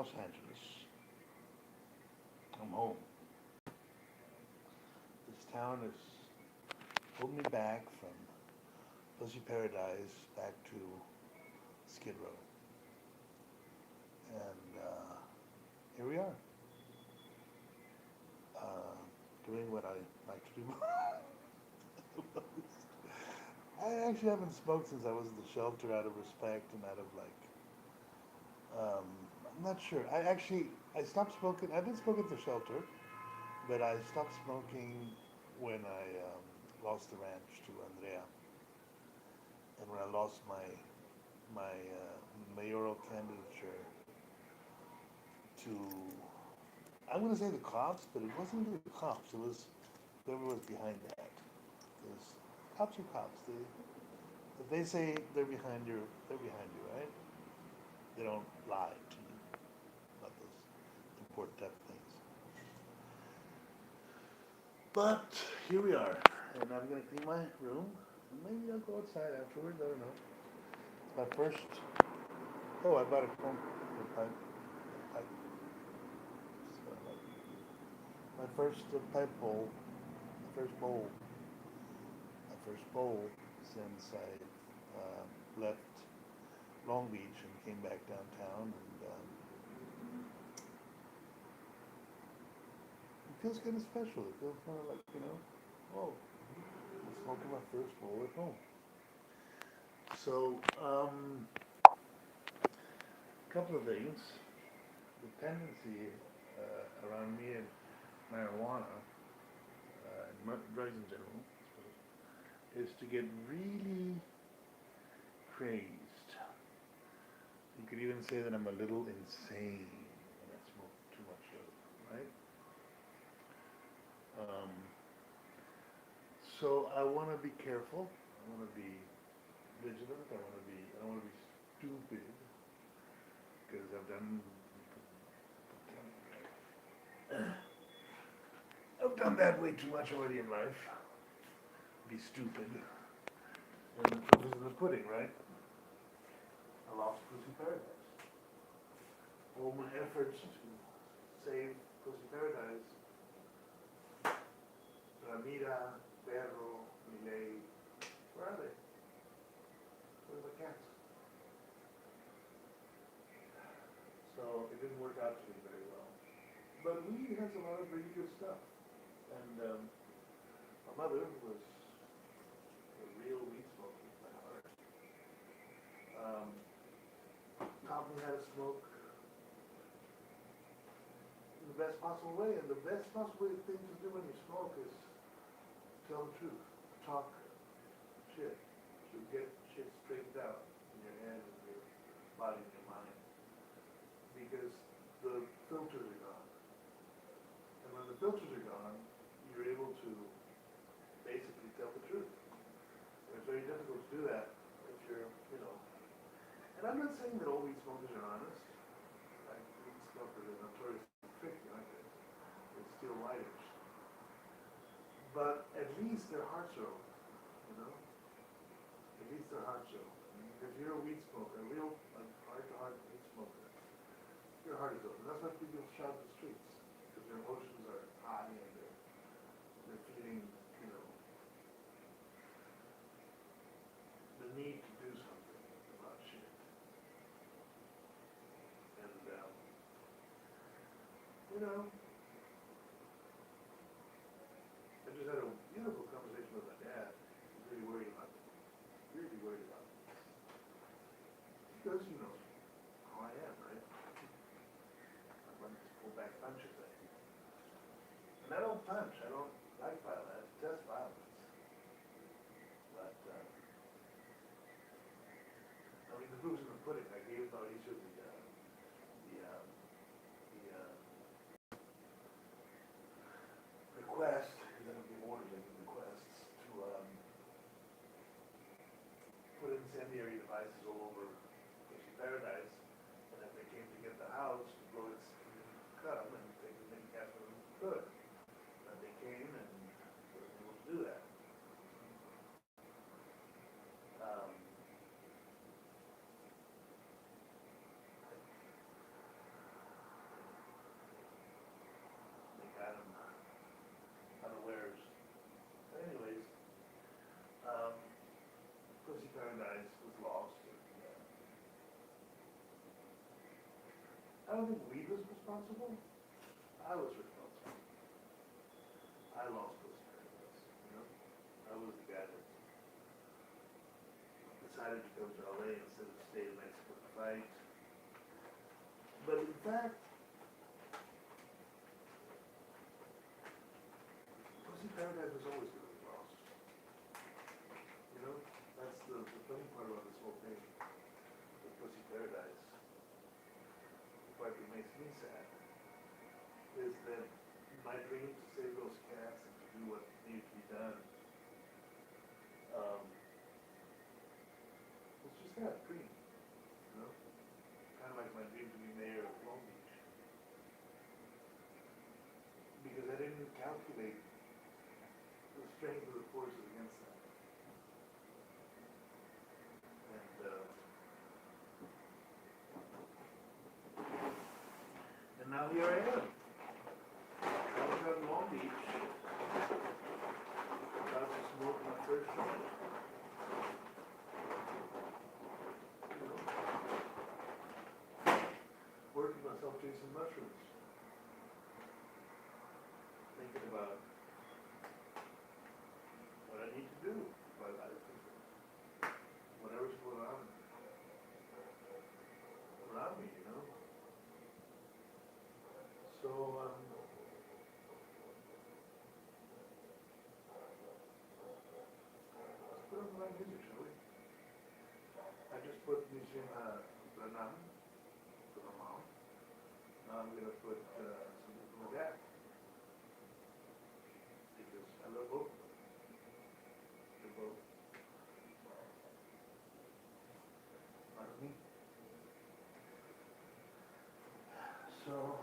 Los Angeles. I'm home. This town has pulled me back from Pussy Paradise back to Skid Row. And here we are, uh, doing what I like to do. I actually haven't smoked since I was in the shelter out of respect and out of like, I'm not sure. I stopped smoking. I did smoke at the shelter, but I stopped smoking when I lost the ranch to Andrea, and when I lost my mayoral candidature to, I'm going to say the cops, but it wasn't the cops. It was whoever was behind that. Because cops are cops. If they say they're behind you, right? They don't lie to you about those important type of things. But here we are, and I'm gonna clean my room. Maybe I'll go outside afterwards. I don't know. It's my first. Oh, I bought a comb. Pipe. So, my first pipe bowl. My first bowl since I left Long Beach and came back downtown, and it feels kind of special. It feels kind of like, oh, I'm smoking my first bowl at home. So, a couple of things. The tendency around me and marijuana, and drugs in general, is to get really crazed. You could even say that I'm a little insane when I smoke too much of it, right? Um, so I want to be careful. I want to be vigilant. I don't want to be stupid because I've done that way too much already in life. Be stupid. And the proof is in the pudding, right? I lost Pussy Paradise. All my efforts to save Pussy Paradise, Ramira, Perro, Millet, where are they? Where's the cats? So it didn't work out for me very well. But weed has a lot of really good stuff. And my mother was a real weed smoker by heart. Um, taught me how to smoke in the best possible way. And the best possible thing to do when you smoke is tell the truth. Talk shit. To get shit straightened out in your head and your body and your mind. Because the filters are gone. And when the filters are gone, you're able to basically tell the truth. And it's very difficult to do that if you're. And I'm not saying that all weed smokers are honest. Like, weed smokers are notoriously tricky, aren't they? They steal lighters. But at least their hearts are open, you know? At least their hearts are open. I mean, if you're a weed smoker, a real heart-to-heart weed smoker, your heart is open. That's why people shout in the streets. Because their emotions are high and they're feeling, the need to do something about shit. And, I just had a beautiful conversation with my dad. He's really worried about me. Really worried about me. Because he knows how I am, right? I want to pull back punches at you. And I don't punch. I don't like violence. I detest violence. But, the proof's in the pudding. I gave Mauricio the request, because I don't give orders, I give requests, to put incendiary devices all over Pussy Paradise, and if they came to get the house, to blow its, cut them and take as many cats as they could. And they came, don't think we was responsible. I was responsible. I lost those paradise, you know? I was the guy that decided to come to LA instead of stay in Mexico to fight. But in fact, Pussy Paradise was always going to be lost. You know, that's the funny part about this whole thing with Pussy Paradise. What makes me sad is that my dream to save those cats and to do what needed to be done was just that dream, you know? Kind of like my dream to be mayor of Long Beach. Because I didn't calculate the strength of the forces against that. And now here I am. Downtown Long Beach. About to smoke my first joint. You know, working myself chasing mushrooms. Thinking about what I need to do with my life. Whatever's going on around me, you know. So, let's put on my music, shall we? I just put Museum Branam for my mom. Now I'm going to put something for my dad. Because I love both of them. They're both part of me. So,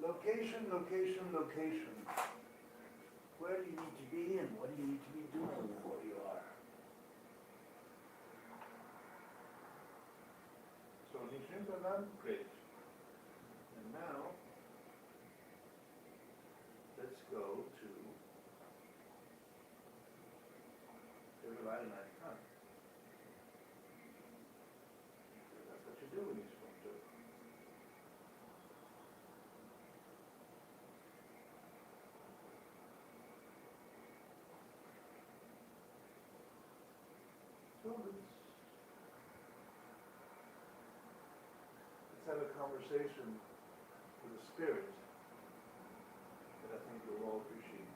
location, location, location. Where do you need to be and what do you need to be doing where you are? So, Museum Branam, great. And now, let's go to Everybody Night Time. That's what you do when you smoke too. So let's have a conversation with a spirit that I think you'll all appreciate.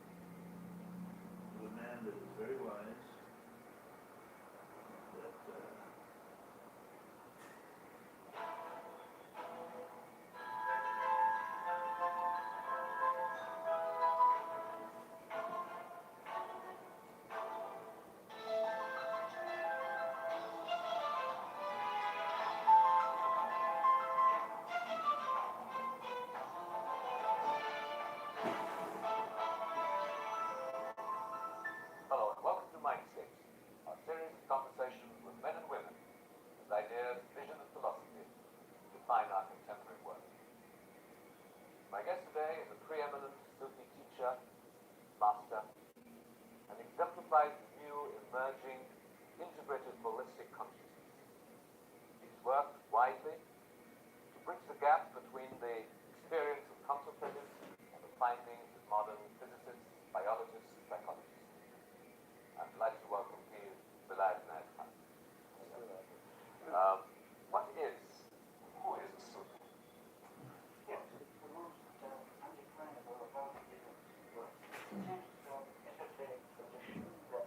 With a man that is very wise, that Hello and welcome to Mindscapes, our series of conversations with men and women whose ideas, vision and philosophy define our contemporary world. My guest today is a preeminent Sufi teacher, master, and exemplifies the new emerging integrated holistic consciousness. He's worked widely to bridge the gap between the experience of contemplatives and the findings of modern physicists, biologists, psychologists. I'm delighted to welcome to you Bilal Inayat Khan. What is, who is a Sufi? Yes, it's the most undefinable of all religions. It's an esoteric tradition that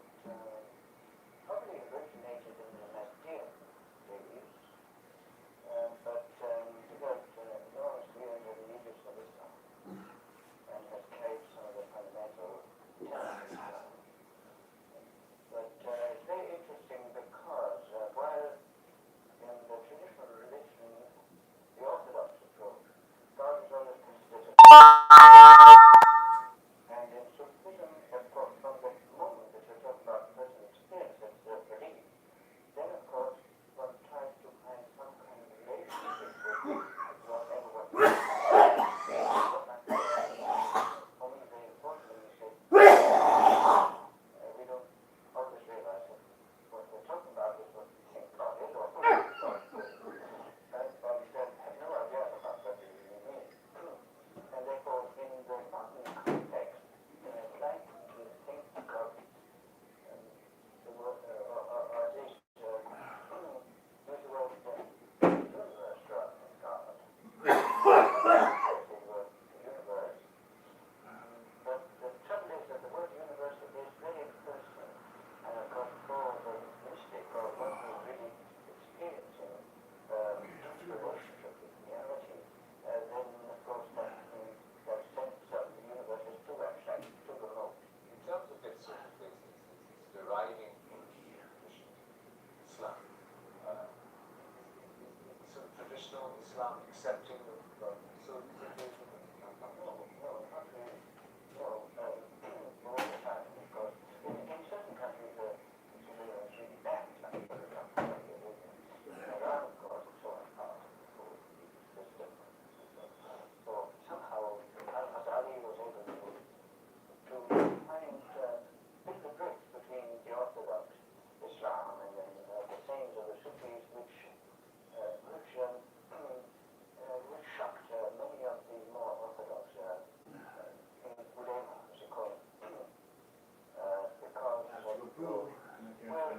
probably originated in the Mazdaean days, but developed enormously in the religious of Islam and has carried some of the fundamental tenets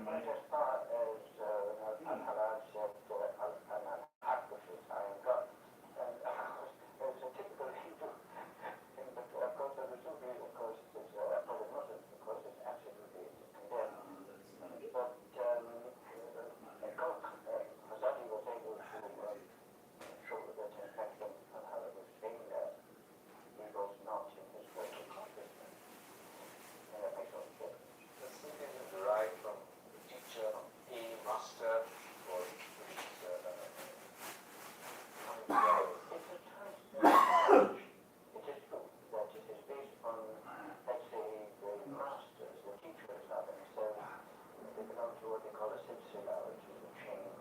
went as far as Al-Halal said, Al-Haqq I got. And it was a typical Hindu thing, but of course the Sufi, of course, is, for the Muslims, of course, it's absolutely condemned. But Hazati was able to show that, in fact, when Al-Halal was saying that, he was not in his working consciousness. And that makes all the difference. The Sufism is derived from the teacher, a master, or It's a choice. It is true that it is based on, let's say, the masters, the teachers are themselves, they belong to what they call a silsila, which is a chain.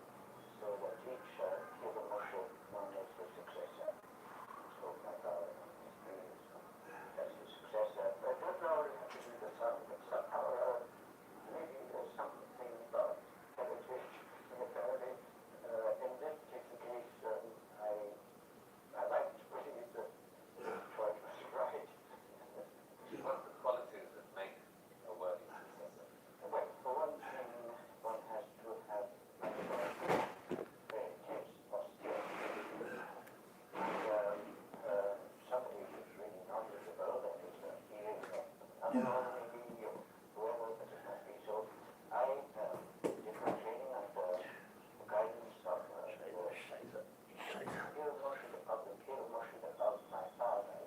So that each is a mashur known as the successor. So my father is as the successor. But it doesn't always have to be the son, but somehow maybe there's something about heritage in the family. In this particular case, I liked putting it that Freud was right. what are the qualities that make a worthy successor? Well, for one thing, one has to have very intense austerity. Somebody who's really knowledgeable and is a being of maybe whoever it might be. So I did my training under the guidance of Pir Murshid of my father.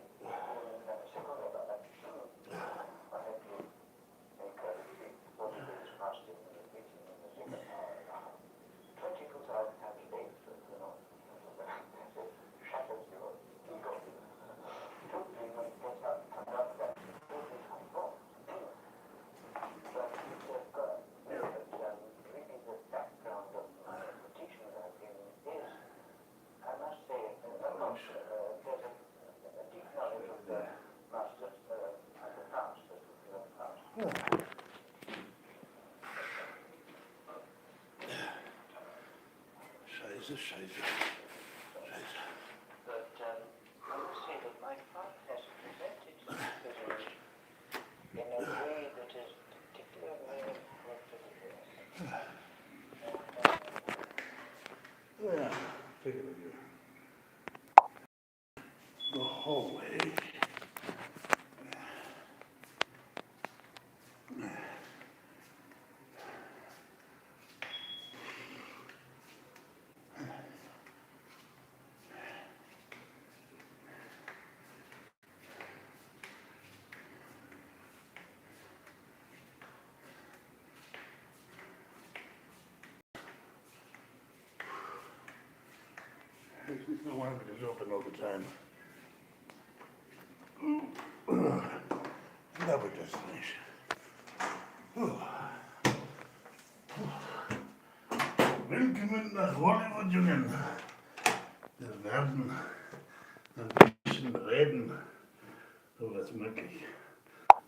I had to make a retreat, 40 days fasting and meeting in the Zikr. 22,000 times a day, so, you know, it shatters your ego. Totally, when it gets up, comes up, that totally transformed. But really the background of the teaching that I've given is, I must say, of course, there's a deep knowledge of the masters and the past, the past. Scheiße. But I must say that my father has presented Sufism in a way that is particularly Yeah, take it with you. The whole way. The one that is open all the time. Another destination. Willkommen nach Hollywood, Jungen. Wir werden ein bisschen reden, so was möglich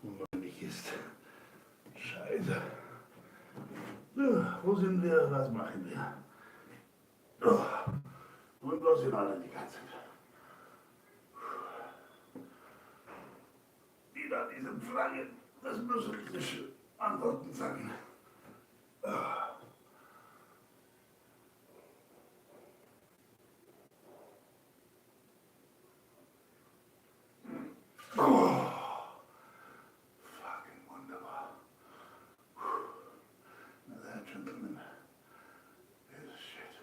und möglich ist. Scheiße. So, wo sind wir? Was machen wir? Und was sind alle die ganze Zeit? Wieder diese Frage, das müssen sich Antworten sagen. Fucking wunderbar. Now that gentleman is shit.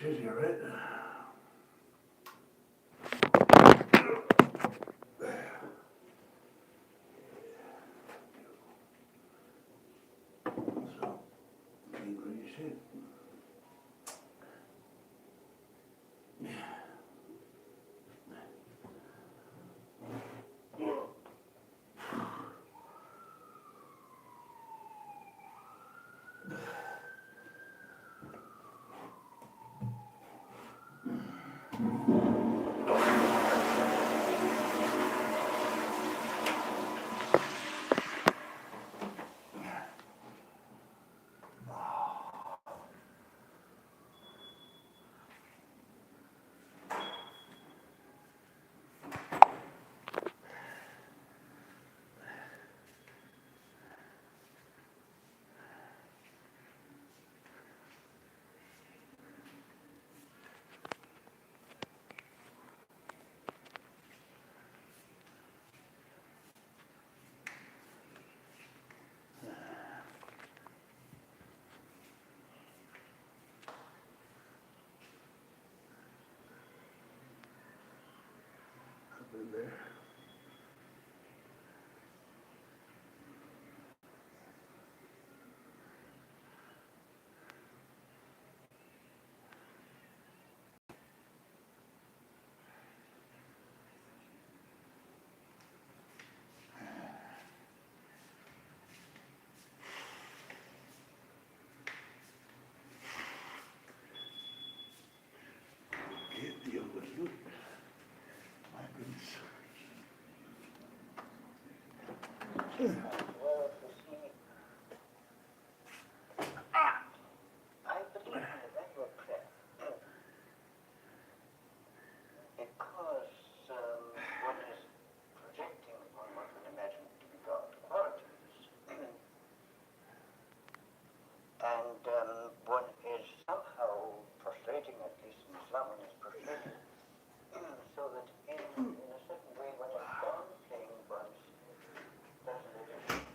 shit here, right? So, angry as shit. I've been there. Can't deal with it. My goodness. Well, you see, I believe in the value of prayer because one is projecting upon what one imagines to be God qualities, and one is somehow frustrating, at least in Islam, one is frustrating, so that in a certain way one is downplaying one's personal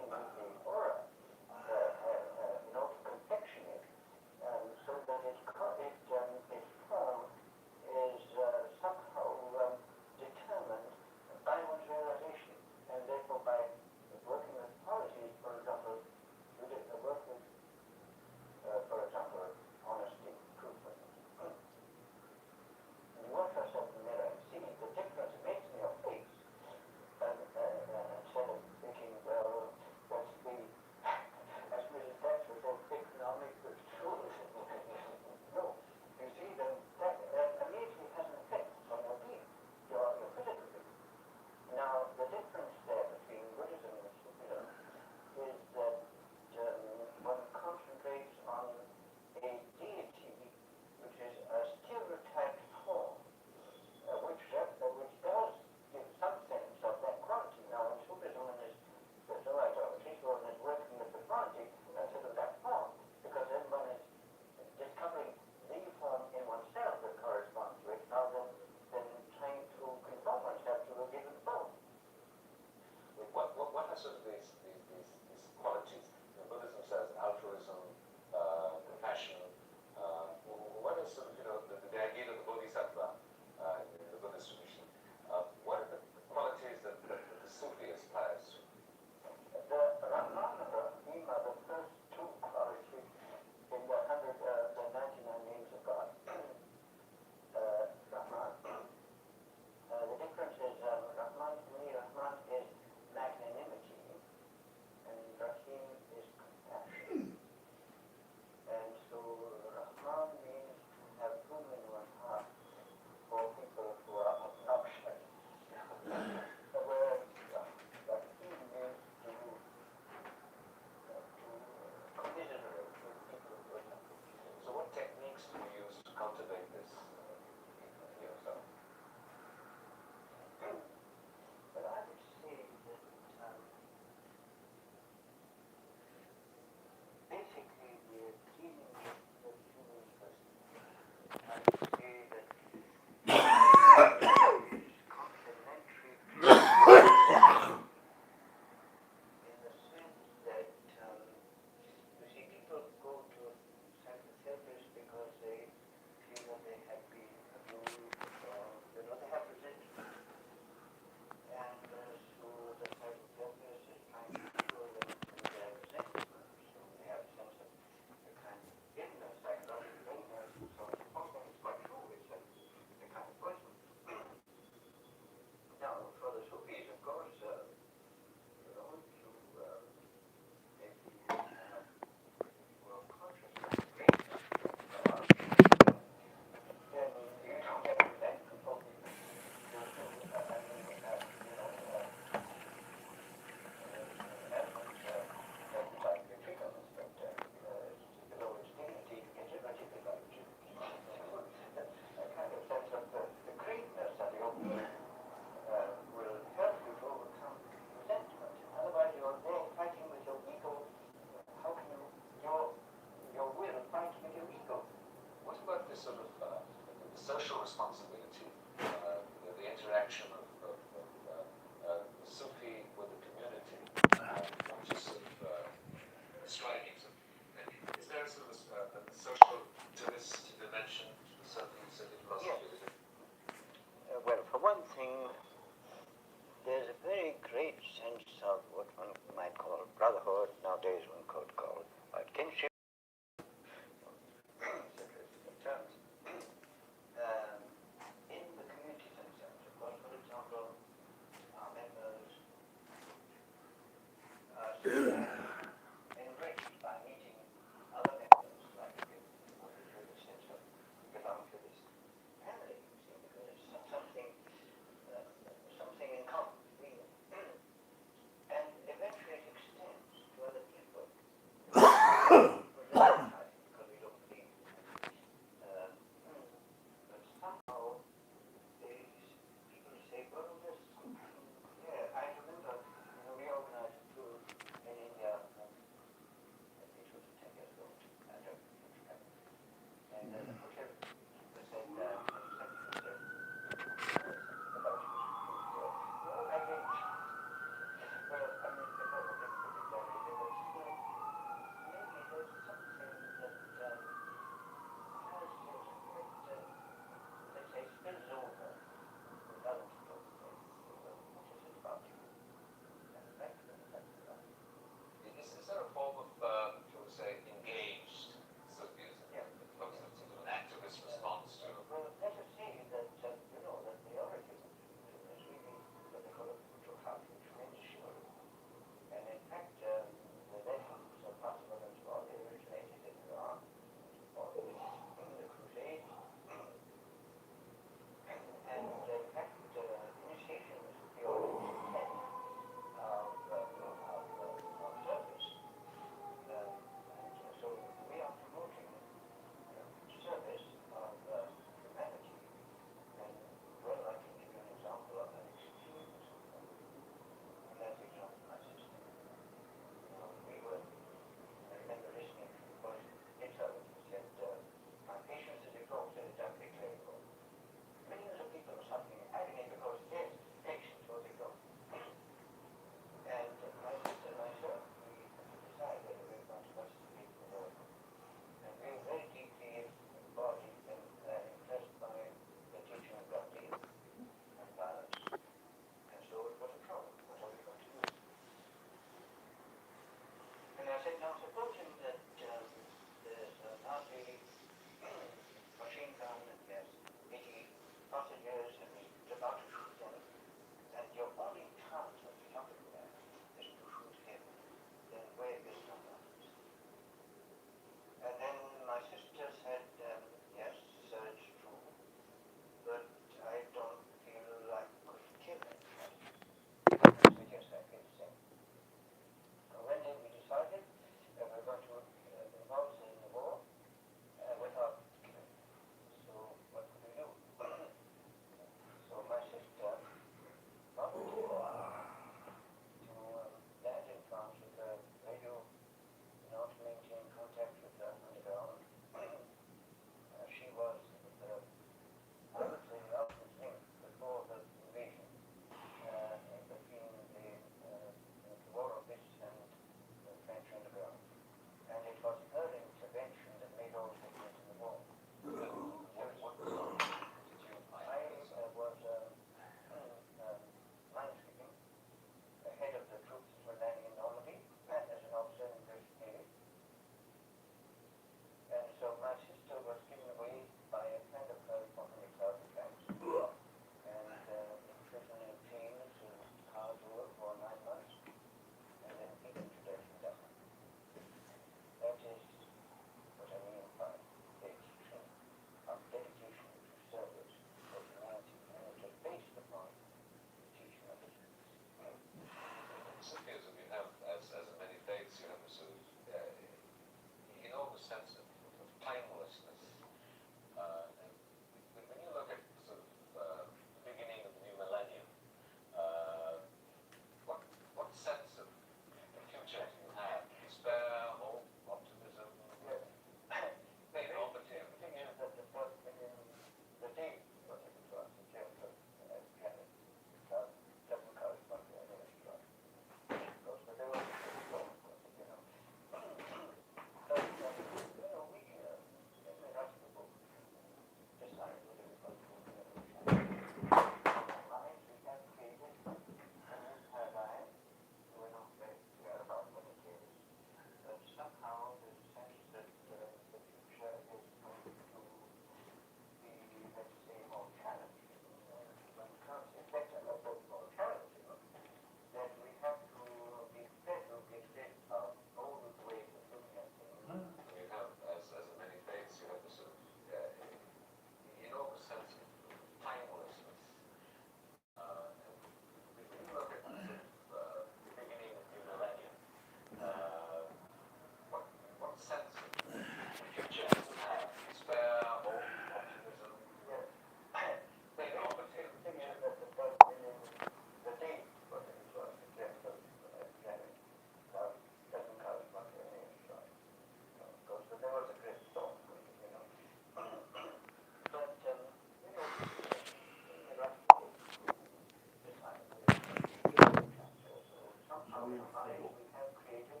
being compromise, full. we have created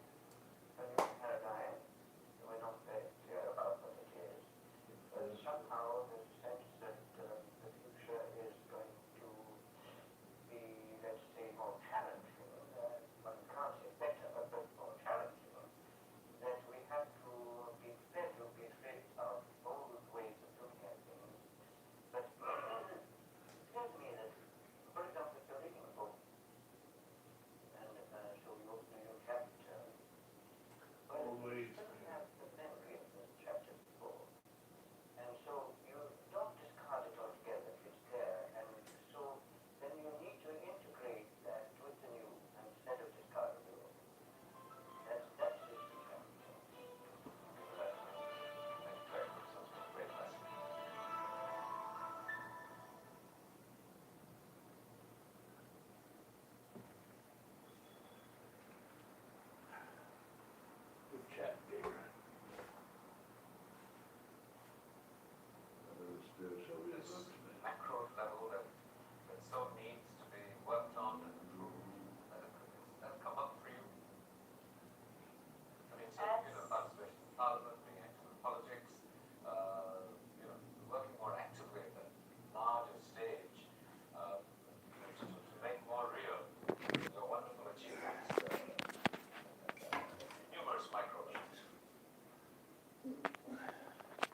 a new paradigm. We're not very clear about what it is. Somehow there's a sense that the future is going to be, let's say, more challenging. One can't say better, but more challenging. That we have to be prepared to be rid of old ways of looking at things. But it seems to me that, for example, if you're reading a book, and so you open a new chapter, well, Always. you still have the memory of the chapter before. And so you don't discard it altogether if it's there. And so then you need to integrate that with the new instead of discarding the old. That's the issue. Thank you very much. That's been a great lesson. Good chat, Gabriel. Another spiritual This wisdom. macro level that so needs to be worked on and improved. That come up for you? I mean, so, participation in parliament, being active in politics, working more actively at that larger stage, to make more real your wonderful achievements, numerous micro levels.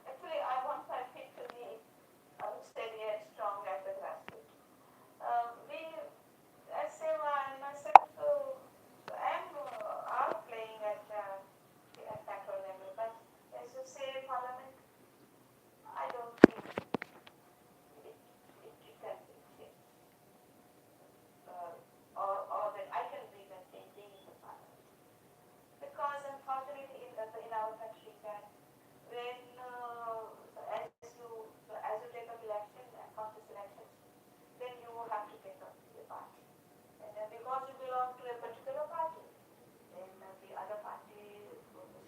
Actually, I want my feet to be steady and strong at the grassroots. As Seva and myself, are playing at macro level, but as you say, Parliament, I don't think it can be changed. Or that I can bring that changing in the Parliament. Because unfortunately, in our country, that when as you take up election and contest elections, then you have to take up the party. And then because you belong to a particular party, then the other party,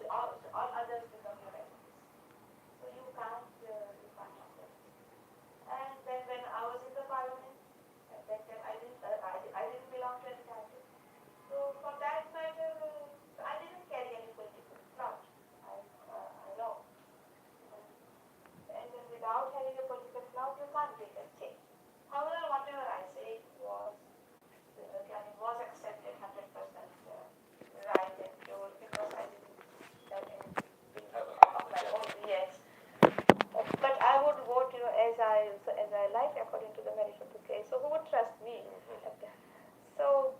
all others become your enemies. So you can't have them. And then when I was in the parliament, at that time I didn't belong to any party. So for that matter, I didn't carry any political clout. I know. And then without having a political clout, you can't make a change. However, whatever I say was accepted 100% right and pure because I didn't Have of an my own agenda. yes. But I would vote, as I like according to the merit of the case. So who would trust me? So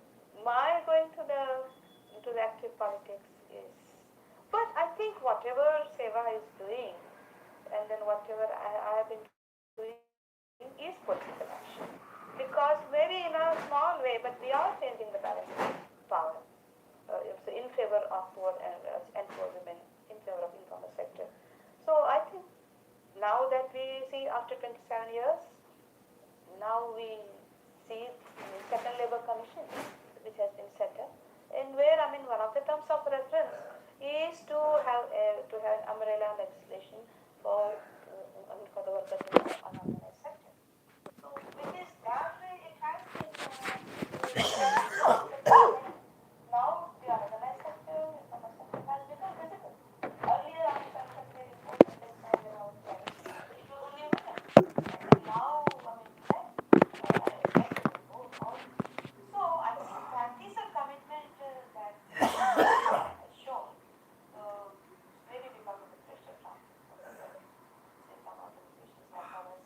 my going to the active politics is, but I think whatever Seva is doing, and then whatever I have been doing is political action. Because maybe in a small way, but we are changing the balance of power in favor of poor and poor women, in favor of informal sector. So I think now that we see after 27 years, now we see second labor commission which has been set up, and where one of the terms of reference is to have an umbrella legislation for the workers in the unorganized sector. So which is that way it has been now the unorganized sector, informal sector has become visible. Earlier after very important this time around it was only women. And now men more. So I think that is a commitment that has shown, maybe because of the pressure from some organizations like ours,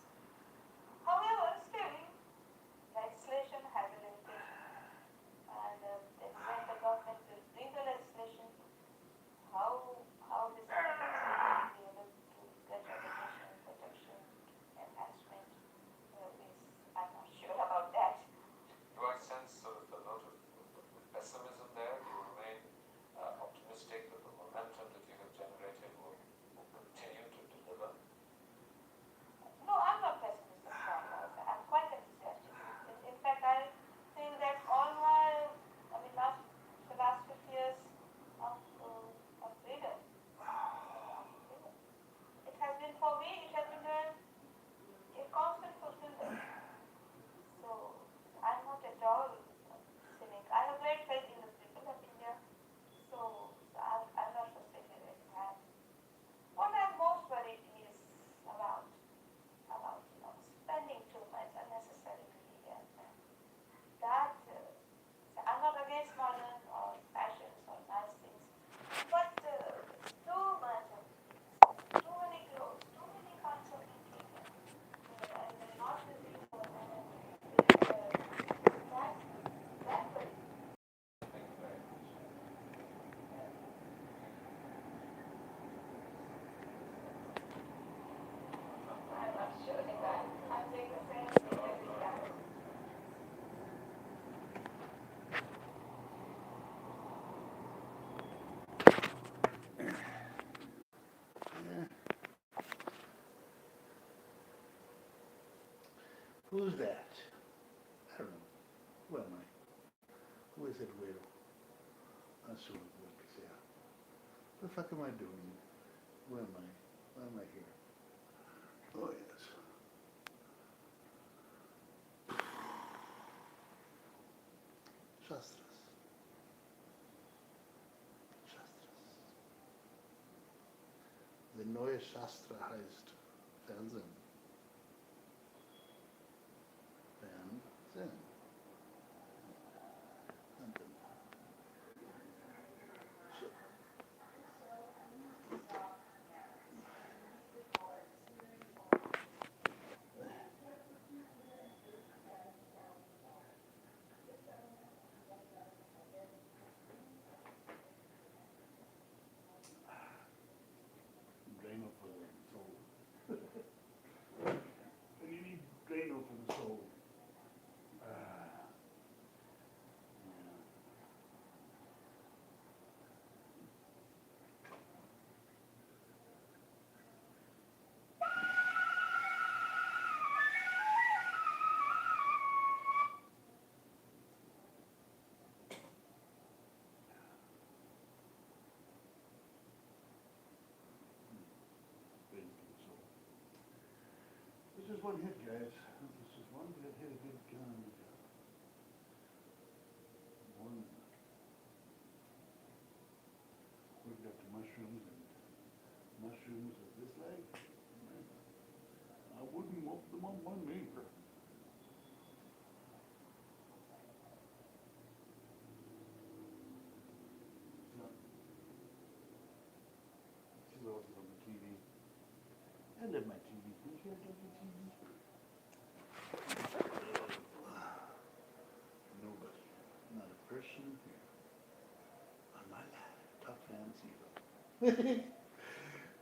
Who's that? I don't know. Who am I? Who is it, güero? Azul, lo que sea. What the fuck am I doing? Who am I? Why am I here? Oh, yes. Shastras. Shastras. The neue Shastra heißt Fernsehen. Fernsehen. Fernsehen. So. Drano for the soul. And you need Drano for the soul. Yeah. Drano for the soul. This is one hit, guys. This is one that hit a good gun. One. Worked up to mushrooms and mushrooms of this leg. I wouldn't want them on my neighbor. So, see what else is on the TV. I love my TV. Don't you love your TV? Nobody. Not a person here. On my top fan zero.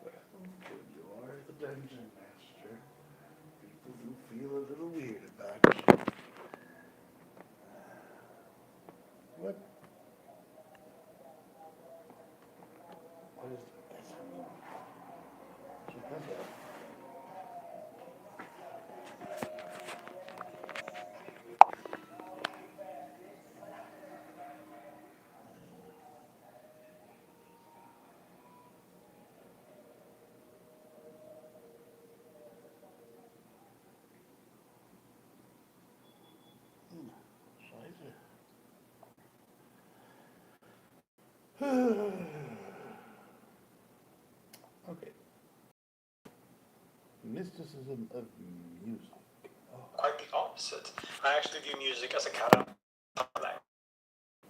Well, you are the dungeon master. People do feel a little weird about you. What? What is that? What is that? Scheiße. Okay. Mysticism of music. Oh. Quite the opposite. I actually view music as a kind of language.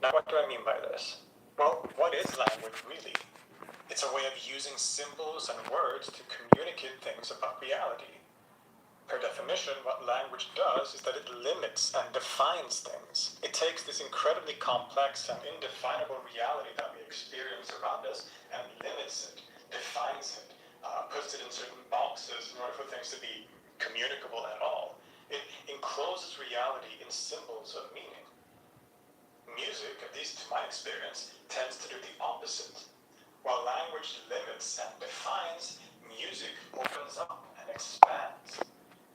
Now, what do I mean by this? Well, what is language really? It's a way of using symbols and words to communicate things about reality. Per definition, what language does is that it limits and defines things. It takes this incredibly complex and indefinable reality that we experience around us and limits it, defines it, puts it in certain boxes in order for things to be communicable at all. It encloses reality in symbols of meaning. Music, at least to my experience, tends to do the opposite. While language limits and defines, music opens up and expands.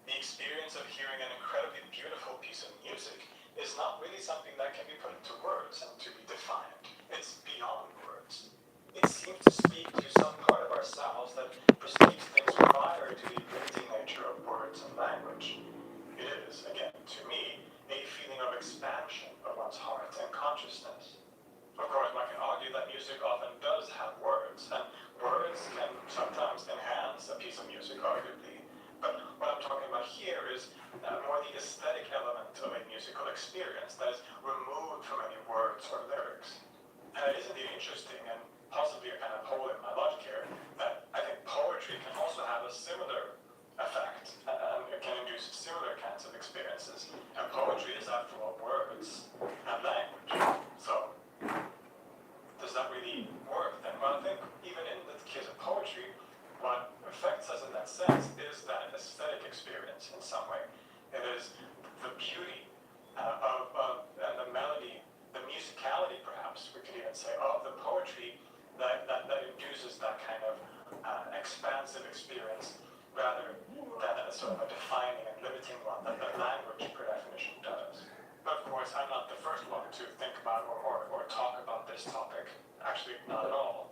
The experience of hearing an incredibly beautiful piece of music is not really something that can be put into words and to be defined. It's beyond words. It seems to speak to some part of ourselves that perceives things prior to the limiting nature of words and language. It is, again, to me, a feeling of expansion of one's heart and consciousness. Of course, one can argue that music often does have words, and words can sometimes enhance a piece of music, arguably. But what I'm talking about here is more the aesthetic element of a musical experience that is removed from any words or lyrics. And it is indeed interesting, and possibly a kind of hole in my logic here, that I think poetry can also have a similar effect, and it can induce similar kinds of experiences. And poetry is, after all, words and language. So, does that really work then? Well, I think even in the case of poetry, what affects us in that sense is that aesthetic experience in some way. It is the beauty and the melody, the musicality perhaps, we could even say, of the poetry not the first one to think about or talk about this topic. Actually, not at all.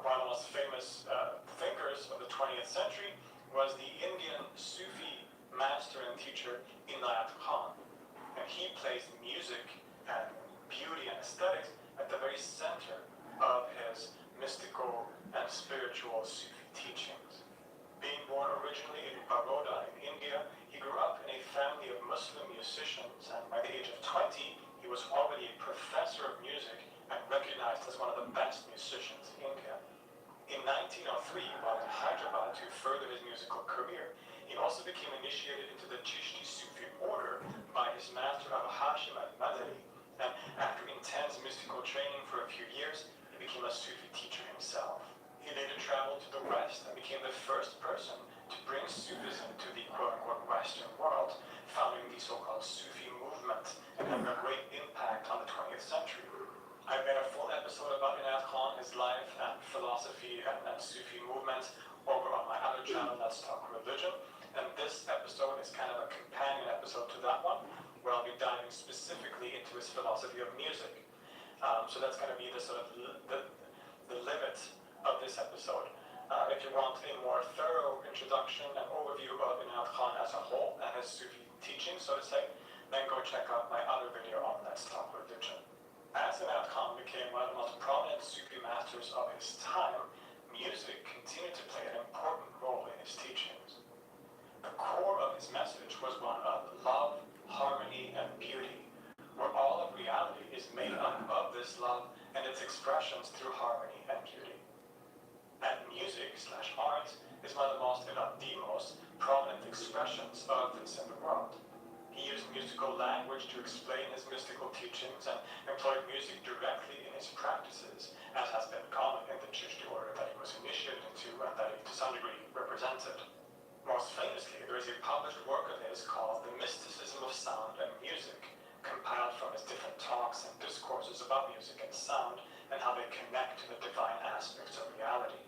One of the most famous thinkers of the 20th century was the Indian Sufi master and teacher Inayat Khan. And he placed music and beauty and aesthetics at the very center of his mystical and spiritual Sufi teachings. Being born originally in Baroda in India, he grew up in a family of Muslim musicians, and by the age of 20, he was already a professor of music and recognized as one of the best musicians in India. In 1903, while in Hyderabad to further his musical career, he also became initiated into the Chishti Sufi order by his master Abu Hashim al-Madari, and after intense mystical training for a few years, he became a Sufi teacher himself. He later traveled to the West and became the first person to bring Sufism to the quote-unquote Western world, founding the so-called Sufi movement and having a great impact on the 20th century. I made a full episode about Inayat Khan, his life and philosophy and Sufi movement over on my other channel, Let's Talk Religion. And this episode is kind of a companion episode to that one, where I'll be diving specifically into his philosophy of music. So that's going to be the sort of the limit of this episode. If you want a more thorough introduction and overview of Inayat Khan as a whole and his Sufi teaching, so to say, then go check out my other video on Let's Talk Religion. As Inayat Khan became one of the most prominent Sufi masters of his time, music continued to play an important role in his teachings. The core of his message was one of love, harmony, and beauty, where all of reality is made up of this love and its expressions through harmony and beauty. And music/art is one of the most, if not the most, prominent expressions of this in the world. He used musical language to explain his mystical teachings and employed music directly in his practices, as has been common in the Chishti order that he was initiated into and that he to some degree represented. Most famously, there is a published work of his called The Mysticism of Sound and Music, compiled from his different talks and discourses about music and sound and how they connect to the divine aspects of reality.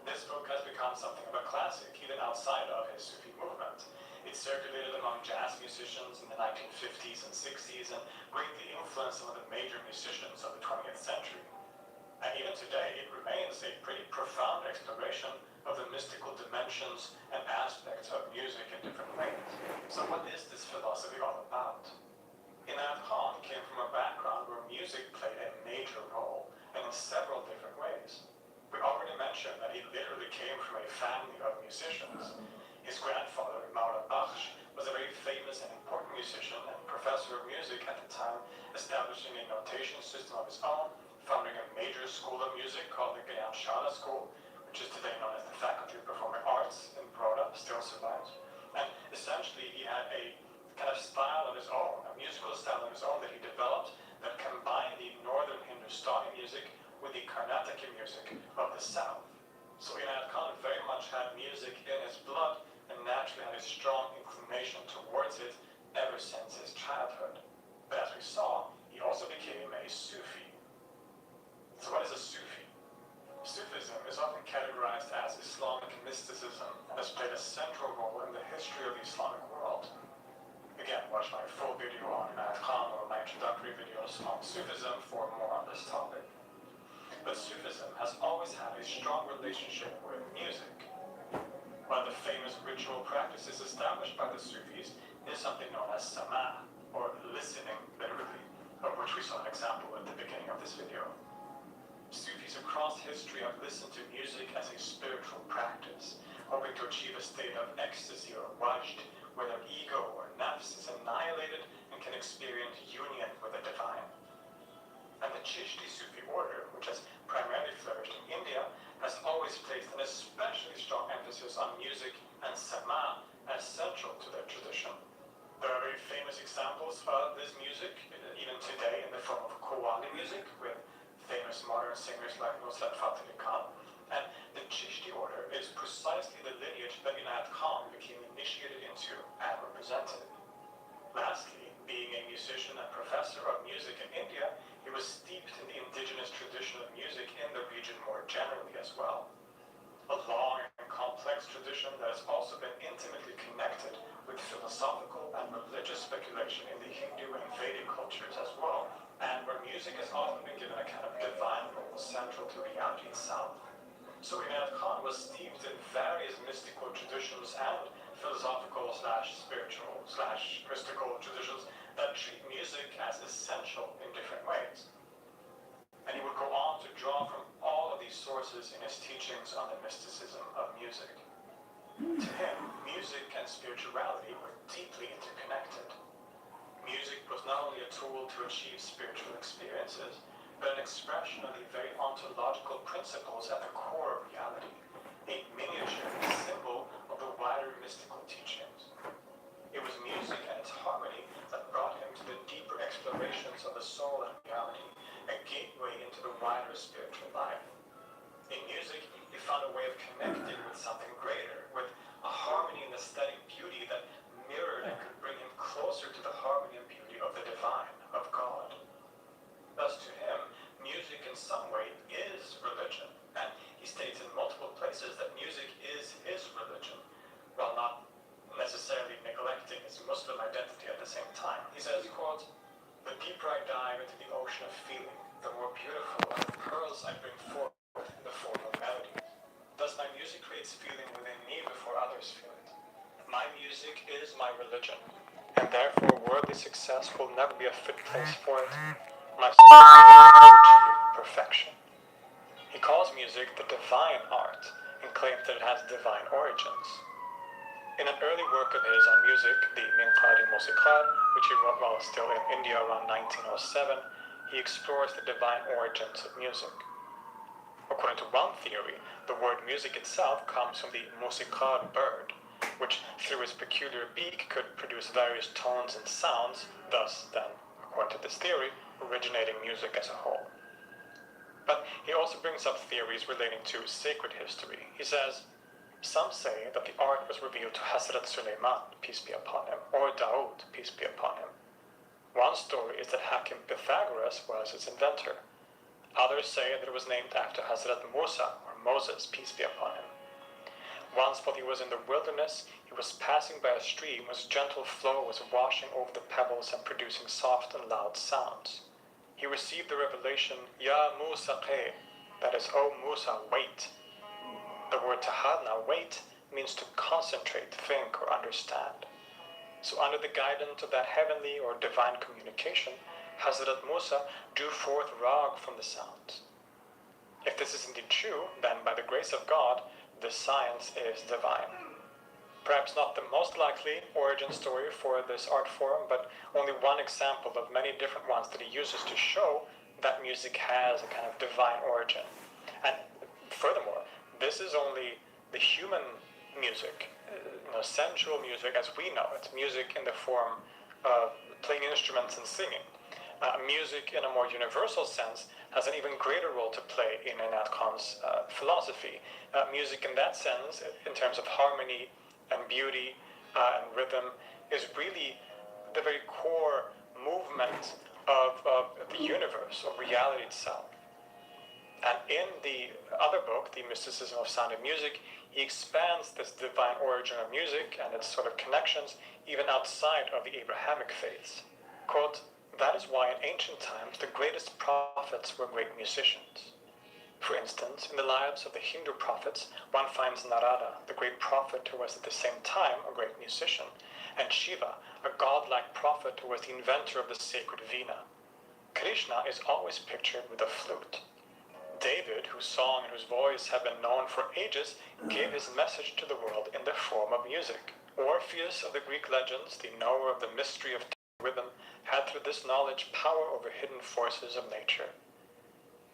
This book has become something of a classic, even outside of his Sufi movement. It circulated among jazz musicians in the 1950s and 60s and greatly influenced some of the major musicians of the 20th century. And even today, it remains a pretty profound exploration of the mystical dimensions and aspects of music in different ways. So what is this philosophy all about? Inayat Khan came from a background where music played a major role, and in several different ways. We already mentioned that he literally came from a family of musicians. His grandfather, Maulana Bakhsh, was a very famous and important musician and professor of music at the time, establishing a notation system of his own, founding a major school of music called the Gyan Shala School, which is today known as the Faculty of Performing Arts in Baroda, still survives. And essentially, he had a kind of style of his own, a musical style of his own that he developed that combined the northern Hindustani music with the Carnatic music of the south. So Inayat Khan very much had music in his blood and naturally had a strong inclination towards it ever since his childhood. But as we saw, he also became a Sufi. So what is a Sufi? Sufism is often categorized as Islamic mysticism and has played a central role in the history of the Islamic world. Again, watch my full video on Inayat Khan or my introductory videos on Sufism for more on this topic. But Sufism has always had a strong relationship with music. One of the famous ritual practices established by the Sufis is something known as sama, or listening, literally, of which we saw an example at the beginning of this video. Sufis across history have listened to music as a spiritual practice, hoping to achieve a state of ecstasy or wajd, where their ego or nafs is annihilated and can experience union with the divine. And the Chishti Sufi order, which has primarily flourished in India, has always placed an especially strong emphasis on music and sama as central to their tradition. There are very famous examples of this music, even today, in the form of Qawwali music, with famous modern singers like Nusrat Fateh Ali Khan. And the Chishti order is precisely the lineage that Inayat Khan became initiated into and represented. Lastly, being a musician and professor of music in India, he was steeped in the indigenous tradition of music in the region more generally as well. A long and complex tradition that has also been intimately connected with philosophical and religious speculation in the Hindu and Vedic culture music has often been given a kind of divine role central to reality itself. So Inayat Khan was steeped in various mystical traditions and philosophical/spiritual/mystical traditions that treat music as essential in different ways. And he would go on to draw from all of these sources in his teachings on the mysticism of music. To him, music and spirituality were deeply interconnected. Music was not only a tool to achieve spiritual experiences, but an expression of the very ontological principles at the core of reality, a miniature symbol of the wider mystical teachings. It was music and its harmony that brought him to the deeper explorations of the soul and reality, a gateway into the wider spiritual life. In music, he found a way of connecting with something greater, with a harmony and aesthetic beauty that mirrored and could bring him closer to the harmony and beauty of the divine, of God. Thus, to him, music in some way is religion, and he states in multiple places that music is his religion, while not necessarily neglecting his Muslim identity at the same time. He says, quote, "The deeper I dive into the ocean of feeling, the more beautiful are the pearls I bring forth in the form of melodies. Thus my music creates feeling within me before others feel it. My music is my religion, and therefore worldly success will never be a fit place for it. My soul will achieve perfection." He calls music the divine art and claims that it has divine origins. In an early work of his on music, the Minqari Musiqat, which he wrote while still in India around 1907, he explores the divine origins of music. According to one theory, the word music itself comes from the Musiqat bird, which through its peculiar beak could produce various tones and sounds, thus then, according to this theory, originating music as a whole. But he also brings up theories relating to sacred history. He says, "Some say that the art was revealed to Hazrat Suleiman, peace be upon him, or Dawood, peace be upon him. One story is that Hakim Pythagoras was its inventor. Others say that it was named after Hazrat Musa, or Moses, peace be upon him. Once while he was in the wilderness, he was passing by a stream whose gentle flow was washing over the pebbles and producing soft and loud sounds. He received the revelation, Ya Musa qe, that is, O Musa, wait. The word tahadna, wait, means to concentrate, think, or understand. So under the guidance of that heavenly or divine communication, Hazrat Musa drew forth rag from the sounds. If this is indeed true, then by the grace of God, this science is divine." Perhaps not the most likely origin story for this art form, but only one example of many different ones that he uses to show that music has a kind of divine origin. And furthermore, this is only the human music, sensual music as we know it, music in the form of playing instruments and singing. Music in a more universal sense has an even greater role to play in Inayat Khan's philosophy. Music in that sense, in terms of harmony and beauty and rhythm, is really the very core movement of the universe, of reality itself. And in the other book, The Mysticism of Sound and Music, he expands this divine origin of music and its sort of connections even outside of the Abrahamic faiths. Quote, "That is why in ancient times the greatest prophets were great musicians. For instance, in the lives of the Hindu prophets, one finds Narada, the great prophet who was at the same time a great musician, and Shiva, a godlike prophet who was the inventor of the sacred Veena. Krishna is always pictured with a flute. David, whose song and whose voice have been known for ages, gave his message to the world in the form of music. Orpheus of the Greek legends, the knower of the mystery of rhythm, had through this knowledge power over hidden forces of nature.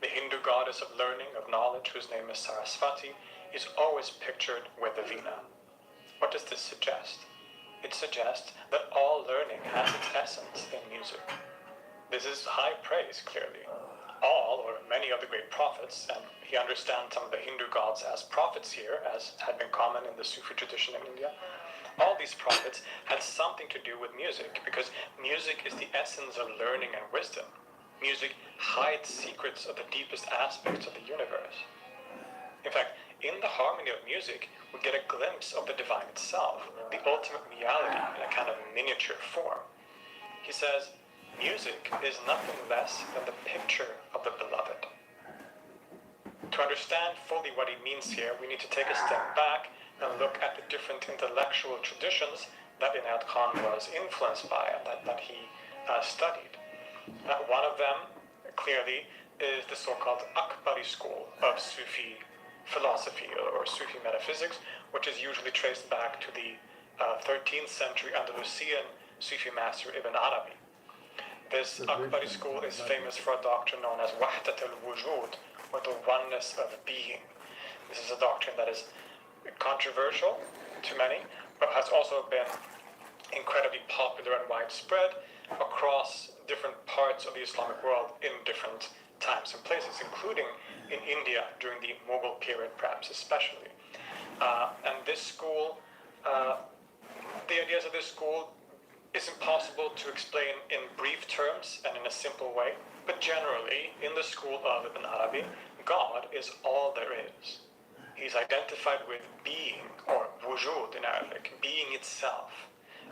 The Hindu goddess of learning, of knowledge, whose name is Sarasvati, is always pictured with the Veena. What does this suggest? It suggests that all learning has its essence in music. This is high praise, clearly. All, or many of the great prophets, and he understands some of the Hindu gods as prophets here, as had been common in the Sufi tradition in India, all these prophets had something to do with music, because music is the essence of learning and wisdom. Music hides secrets of the deepest aspects of the universe. In fact, in the harmony of music, we get a glimpse of the divine itself, the ultimate reality in a kind of miniature form. He says, music is nothing less than the picture of the beloved. To understand fully what he means here, we need to take a step back and look at the different intellectual traditions that Inayat Khan was influenced by and that he studied. One of them, clearly, is the so-called Akbari school of Sufi philosophy or Sufi metaphysics, which is usually traced back to the 13th century Andalusian Sufi master Ibn Arabi. This Akbari school is famous for a doctrine known as Wahdat al-Wujud, or the oneness of being. This is a doctrine that is controversial to many, but has also been incredibly popular and widespread across different parts of the Islamic world in different times and places, including in India during the Mughal period, perhaps especially. And this school, the ideas of this school is impossible to explain in brief terms and in a simple way, but generally, in the school of Ibn Arabi, God is all there is. He's identified with being, or wujud in Arabic, being itself.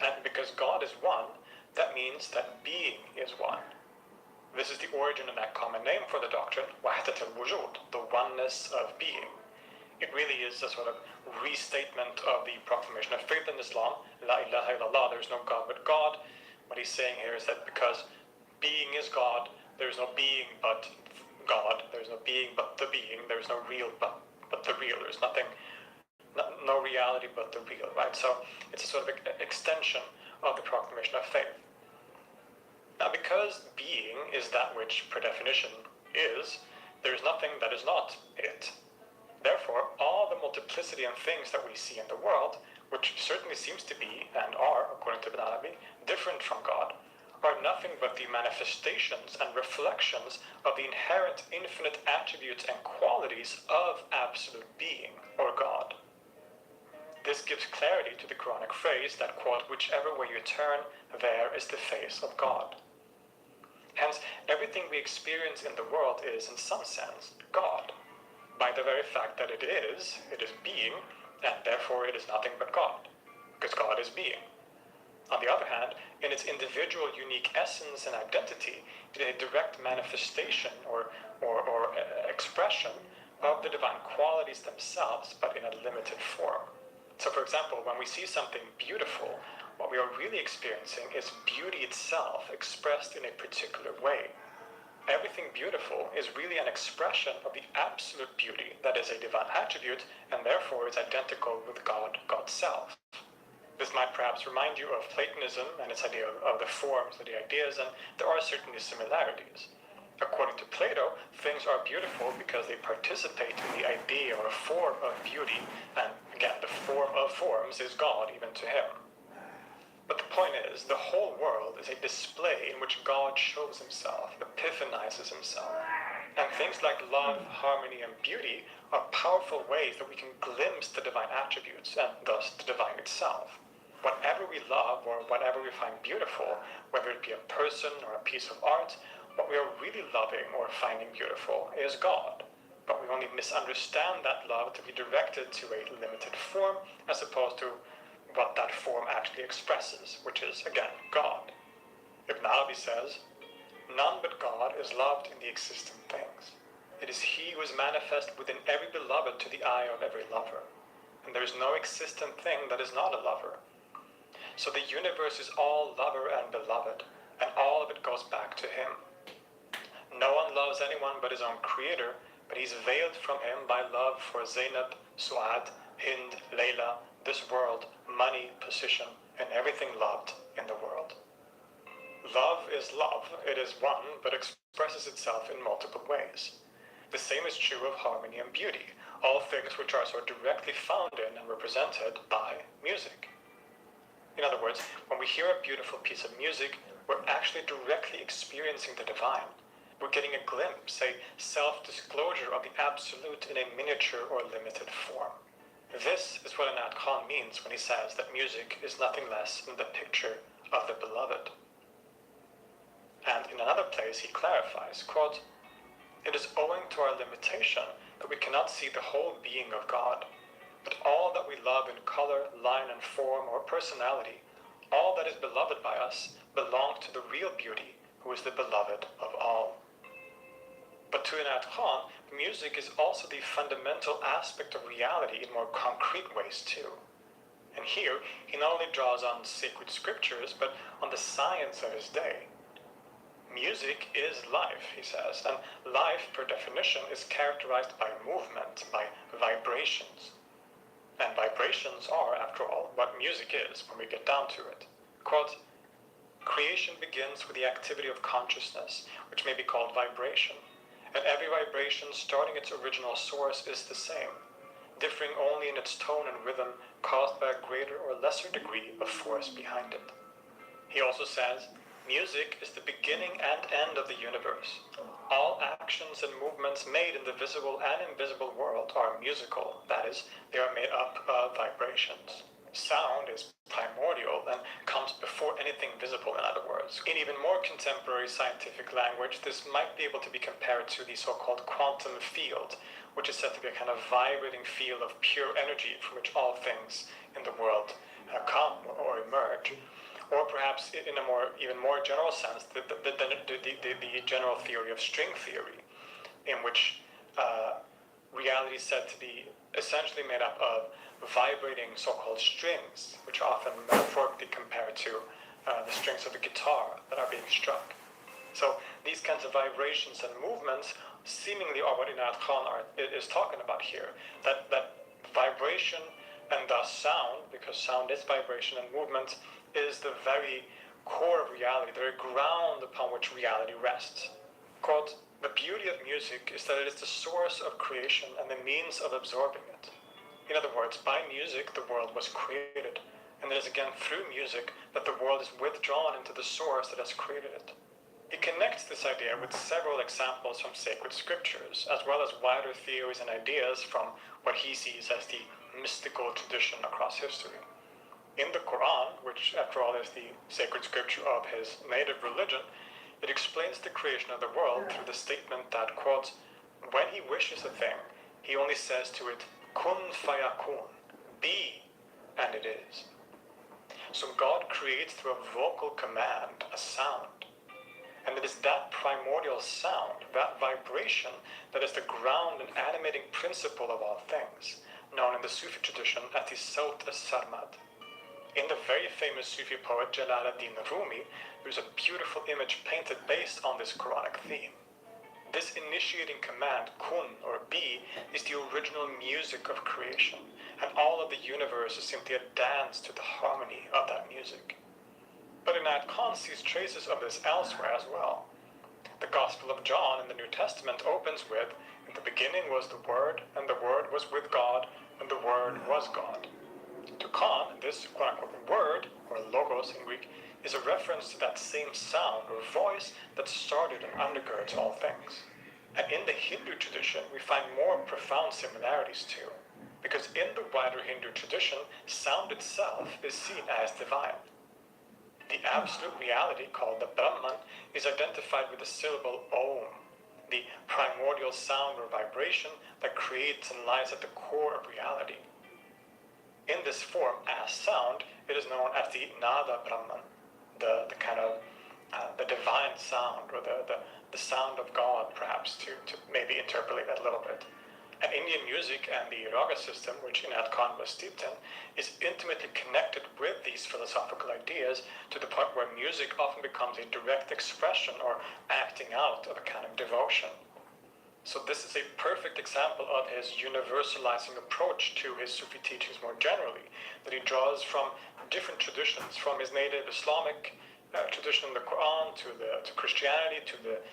And because God is one, that means that being is one. This is the origin of that common name for the doctrine, Wahdat al-Wujud, the oneness of being. It really is a sort of restatement of the proclamation of faith in Islam, La ilaha illallah, there is no God but God. What he's saying here is that because being is God, there is no being but God, there is no being but the being, there is no real but the real, there's nothing, no reality but the real, right? So it's a sort of extension of the proclamation of faith. Now, because being is that which, per definition, is, there is nothing that is not it. Therefore, all the multiplicity of things that we see in the world, which certainly seems to be, and are, according to Ibn Arabi, different from God, are nothing but the manifestations and reflections of the inherent infinite attributes and qualities of absolute being, or God. This gives clarity to the Quranic phrase that, quote, whichever way you turn, there is the face of God. Hence, everything we experience in the world is, in some sense, God, by the very fact that it is being, and therefore it is nothing but God, because God is being. On the other hand, in its individual unique essence and identity, it is a direct manifestation or expression of the divine qualities themselves, but in a limited form. So, for example, when we see something beautiful, what we are really experiencing is beauty itself expressed in a particular way. Everything beautiful is really an expression of the absolute beauty that is a divine attribute, and therefore is identical with God, God's self. This might perhaps remind you of Platonism and its idea of the forms of the ideas, and there are certainly similarities. According to Plato, things are beautiful because they participate in the idea or form of beauty, and again, the form of forms is God even to him. But the point is, the whole world is a display in which God shows himself, epiphanizes himself. And things like love, harmony, and beauty are powerful ways that we can glimpse the divine attributes, and thus the divine itself. Whatever we love or whatever we find beautiful, whether it be a person or a piece of art, what we are really loving or finding beautiful is God. But we only misunderstand that love to be directed to a limited form as opposed to what that form actually expresses, which is, again, God. Ibn Arabi says, none but God is loved in the existent things. It is he who is manifest within every beloved to the eye of every lover. And there is no existent thing that is not a lover. So the universe is all lover and beloved, and all of it goes back to him. No one loves anyone but his own creator, but he's veiled from him by love for Zainab, Suad, Hind, Layla, this world, money, position, and everything loved in the world. Love is love. It is one, but expresses itself in multiple ways. The same is true of harmony and beauty, all things which are so directly found in and represented by music. In other words, when we hear a beautiful piece of music, we're actually directly experiencing the divine. We're getting a glimpse, a self-disclosure of the absolute in a miniature or limited form. This is what Inayat Khan means when he says that music is nothing less than the picture of the beloved. And in another place he clarifies, quote, it is owing to our limitation that we cannot see the whole being of God, but all that we love in color, line, and form, or personality, all that is beloved by us, belongs to the real beauty, who is the beloved of all. But to Inayat Khan, music is also the fundamental aspect of reality in more concrete ways too. And here, he not only draws on sacred scriptures, but on the science of his day. Music is life, he says, and life, per definition, is characterized by movement, by vibrations. And vibrations are, after all, what music is when we get down to it. Quote, creation begins with the activity of consciousness, which may be called vibration. And every vibration, starting its original source, is the same, differing only in its tone and rhythm, caused by a greater or lesser degree of force behind it. He also says, music is the beginning and end of the universe. All actions and movements made in the visible and invisible world are musical, that is, they are made up of vibrations. Sound is primordial and comes before anything visible, in other words. In even more contemporary scientific language, this might be able to be compared to the so-called quantum field, which is said to be a kind of vibrating field of pure energy from which all things in the world come or emerge. Or perhaps in a even more general sense, the general theory of string theory, in which reality is said to be essentially made up of vibrating so-called strings, which are often metaphorically compared to the strings of a guitar that are being struck. So these kinds of vibrations and movements seemingly are what Inayat Khan is talking about here. That vibration and thus sound, because sound is vibration and movement, is the very core of reality, the very ground upon which reality rests. Quote, the beauty of music is that it is the source of creation and the means of absorbing it. In other words, by music the world was created, and it is again through music that the world is withdrawn into the source that has created it. He connects this idea with several examples from sacred scriptures, as well as wider theories and ideas from what he sees as the mystical tradition across history. In the Quran, which after all is the sacred scripture of his native religion, it explains the creation of the world through the statement that, quote, when he wishes a thing, he only says to it, kun fayakun, be, and it is. So God creates through a vocal command, a sound. And it is that primordial sound, that vibration, that is the ground and animating principle of all things, known in the Sufi tradition as the Sawt as-Sarmad. In the very famous Sufi poet Jalaluddin Rumi, there is a beautiful image painted based on this Quranic theme. This initiating command, kun or be, is the original music of creation, and all of the universe is simply a dance to the harmony of that music. But Inayat Khan sees traces of this elsewhere as well. The Gospel of John in the New Testament opens with, in the beginning was the Word, and the Word was with God, and the Word was God. To Khan, this quote-unquote word, or logos in Greek, is a reference to that same sound or voice that started and undergirds all things. And in the Hindu tradition, we find more profound similarities too, because in the wider Hindu tradition, sound itself is seen as divine. The absolute reality, called the Brahman, is identified with the syllable Om, the primordial sound or vibration that creates and lies at the core of reality. In this form, as sound, it is known as the Nada Brahman, the kind of the divine sound, or the sound of God, perhaps, to maybe interpolate that a little bit. And Indian music and the raga system, which Inayat Khan was steeped in, is intimately connected with these philosophical ideas to the point where music often becomes a direct expression or acting out of a kind of devotion. So this is a perfect example of his universalizing approach to his Sufi teachings more generally, that he draws from different traditions, from his native Islamic tradition in the Quran to Christianity, to the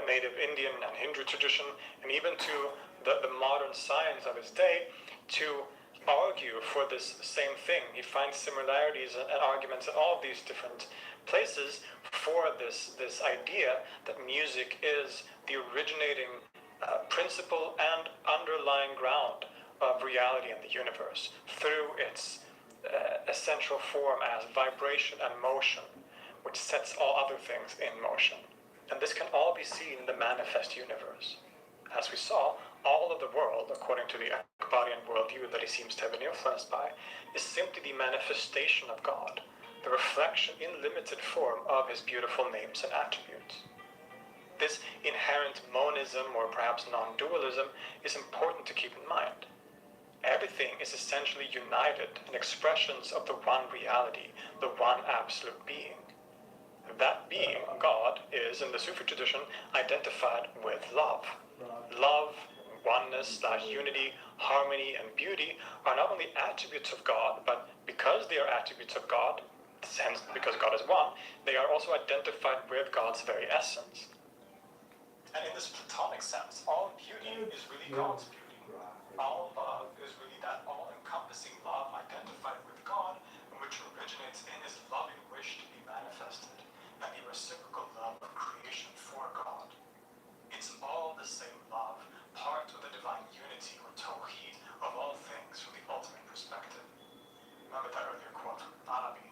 native Indian and Hindu tradition, and even to the modern science of his day, to argue for this same thing. He finds similarities and arguments in all of these different places for this idea that music is the originating principle and underlying ground of reality in the universe through its essential form as vibration and motion, which sets all other things in motion. And this can all be seen in the manifest universe. As we saw, all of the world, according to the Akbarian worldview that he seems to have been influenced by, is simply the manifestation of God, the reflection in limited form of his beautiful names and attributes. This inherent monism, or perhaps non-dualism, is important to keep in mind. Everything is essentially united in expressions of the one reality, the one absolute being. That being, God, is, in the Sufi tradition, identified with love. Love, oneness/unity, harmony, and beauty are not only attributes of God, but because they are attributes of God, hence because God is one, they are also identified with God's very essence. And in this Platonic sense, all beauty is really God's beauty. All love is really that all-encompassing love identified with God, and which originates in his loving wish to be manifested, and the reciprocal love of creation for God. It's all the same love, part of the divine unity or tawheed of all things from the ultimate perspective. Remember that earlier quote from Arabi.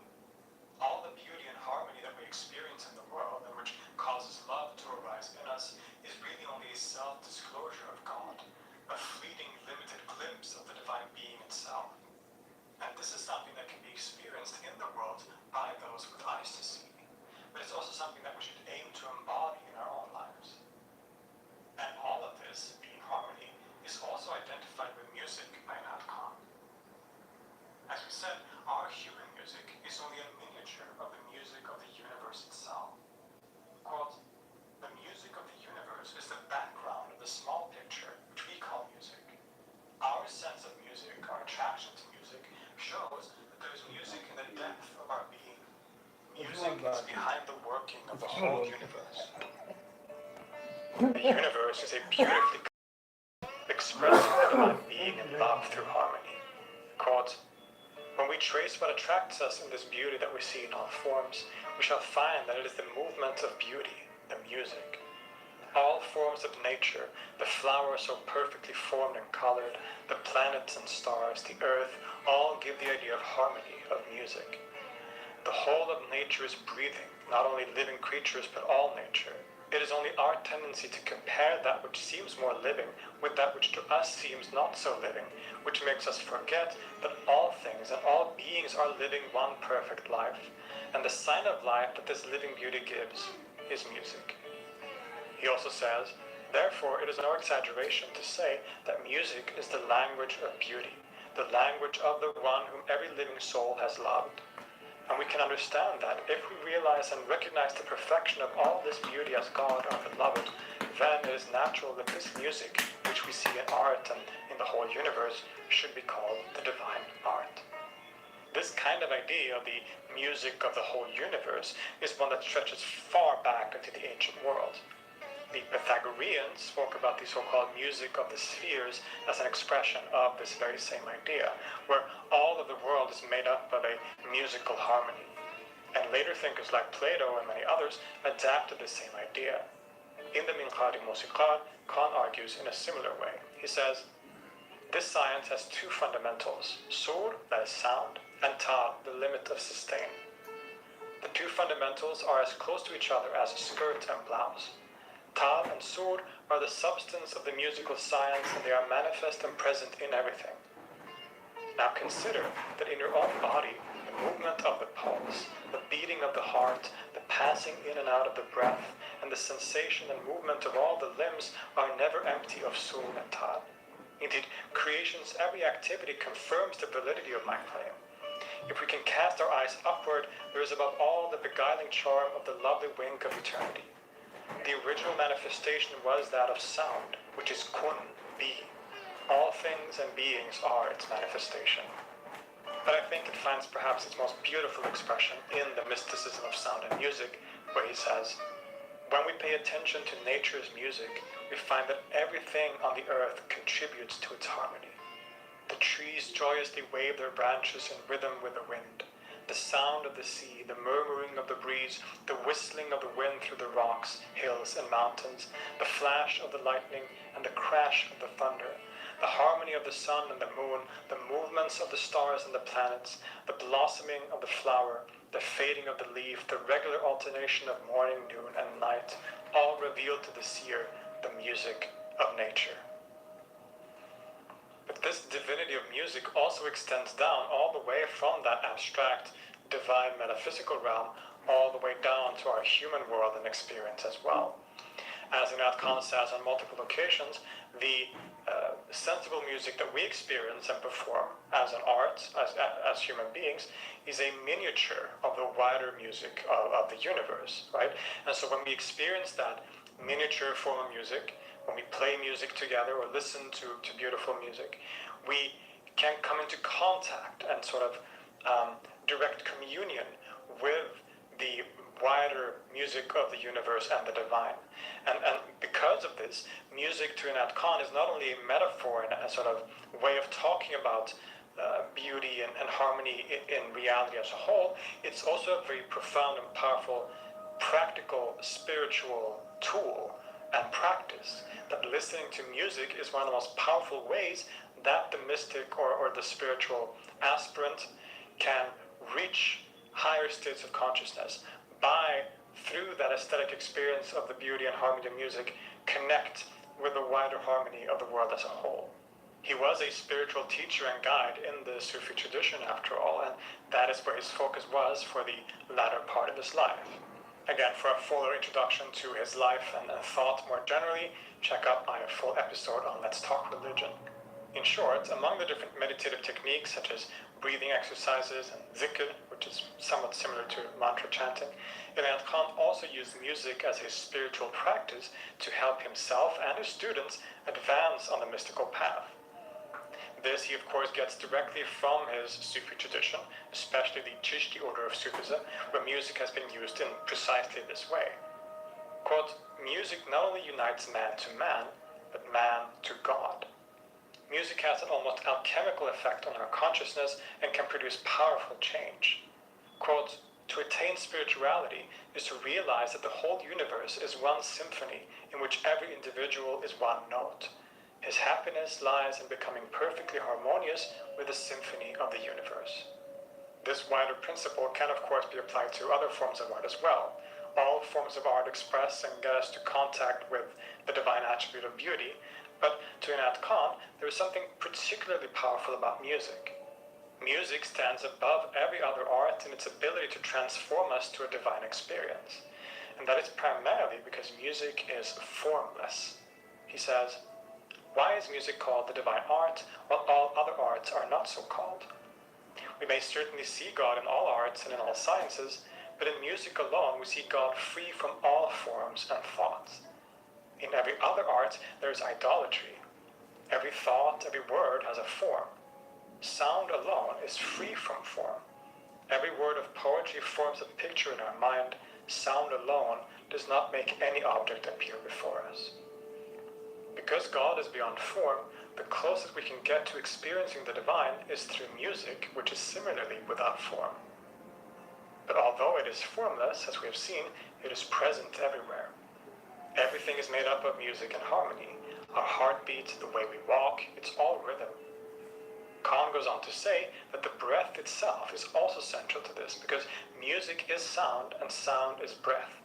All the beauty and harmony that we experience in the world, and which causes love to arise in us, is really only a self-disclosure of God, a fleeting, limited glimpse of the divine being itself. And this is something that can be experienced in the world by those with eyes to see. But it's also something that we should aim to embody in our own lives. And all of this, being harmony, is also identified with music by Nat Khan. As we said, our human music is only a miniature of the music of the universe itself. Quote, "The music of the universe is the background of the small picture which we call music. Our sense of music, our attraction to music, shows that there is music in the depth of our being. Music is behind the working of the whole universe. The universe is a beautifully expressing the divine being and love through harmony." Quote, "When we trace what attracts us in this beauty that we see in all forms, we shall find that it is the movement of beauty, the music. All forms of nature, the flowers so perfectly formed and colored, the planets and stars, the earth, all give the idea of harmony, of music. The whole of nature is breathing, not only living creatures, but all nature. It is only our tendency to compare that which seems more living with that which to us seems not so living, which makes us forget that all things and all beings are living one perfect life, and the sign of life that this living beauty gives is music." He also says, "Therefore, it is no exaggeration to say that music is the language of beauty, the language of the one whom every living soul has loved. And we can understand that if we realize and recognize the perfection of all this beauty as God, our beloved, then it is natural that this music, which we see in art and in the whole universe, should be called the divine art." This kind of idea of the music of the whole universe is one that stretches far back into the ancient world. The Pythagoreans spoke about the so-called music of the spheres as an expression of this very same idea, where all of the world is made up of a musical harmony. And later thinkers like Plato and many others adapted the same idea. In the Minqari Musiqar, Khan argues in a similar way. He says, "This science has two fundamentals, sur, that is sound, and ta, the limit of sustain. The two fundamentals are as close to each other as skirt and blouse. Ta and sur are the substance of the musical science, and they are manifest and present in everything. Now consider that in your own body, the movement of the pulse, the beating of the heart, the passing in and out of the breath, and the sensation and movement of all the limbs are never empty of sur and ta. Indeed, creation's every activity confirms the validity of my claim. If we can cast our eyes upward, there is above all the beguiling charm of the lovely wink of eternity. The original manifestation was that of sound, which is kun, be. All things and beings are its manifestation." But I think it finds perhaps its most beautiful expression in the mysticism of sound and music, where he says, "When we pay attention to nature's music, we find that everything on the earth contributes to its harmony. The trees joyously wave their branches in rhythm with the wind. The sound of the sea, the murmuring of the breeze, the whistling of the wind through the rocks, hills, and mountains, the flash of the lightning, and the crash of the thunder, the harmony of the sun and the moon, the movements of the stars and the planets, the blossoming of the flower, the fading of the leaf, the regular alternation of morning, noon, and night, all reveal to the seer the music of nature." But this divinity of music also extends down all the way from that abstract divine metaphysical realm all the way down to our human world and experience as well. As Inat Khan says on multiple occasions, the sensible music that we experience and perform as an art, as human beings, is a miniature of the wider music of the universe, right? And so when we experience that miniature form of music, when we play music together or listen to beautiful music, we can come into contact and sort of direct communion with the wider music of the universe and the divine. And because of this, music to Inat Khan is not only a metaphor and a sort of way of talking about beauty and harmony in reality as a whole, it's also a very profound and powerful practical spiritual tool and practice. That listening to music is one of the most powerful ways that the mystic or the spiritual aspirant can reach higher states of consciousness by, through that aesthetic experience of the beauty and harmony of music, connect with the wider harmony of the world as a whole. He was a spiritual teacher and guide in the Sufi tradition, after all, and that is where his focus was for the latter part of his life. Again, for a fuller introduction to his life and thought more generally, check out my full episode on Let's Talk Religion. In short, among the different meditative techniques such as breathing exercises and zikr, which is somewhat similar to mantra chanting, Inat Khan also used music as a spiritual practice to help himself and his students advance on the mystical path. This he of course gets directly from his Sufi tradition, especially the Chishti order of Sufism, where music has been used in precisely this way. Quote, music not only unites man to man, but man to God. Music has an almost alchemical effect on our consciousness and can produce powerful change. Quote, to attain spirituality is to realize that the whole universe is one symphony in which every individual is one note. His happiness lies in becoming perfectly harmonious with the symphony of the universe. This wider principle can of course be applied to other forms of art as well. All forms of art express and get us to contact with the divine attribute of beauty, but to Inat Khan, there is something particularly powerful about music. Music stands above every other art in its ability to transform us to a divine experience. And that is primarily because music is formless. He says, why is music called the divine art while all other arts are not so called? We may certainly see God in all arts and in all sciences, but in music alone we see God free from all forms and thoughts. In every other art there is idolatry. Every thought, every word has a form. Sound alone is free from form. Every word of poetry forms a picture in our mind. Sound alone does not make any object appear before us. Because God is beyond form, the closest we can get to experiencing the divine is through music, which is similarly without form. But although it is formless, as we have seen, it is present everywhere. Everything is made up of music and harmony. Our heartbeat, the way we walk, it's all rhythm. Khan goes on to say that the breath itself is also central to this, because music is sound and sound is breath.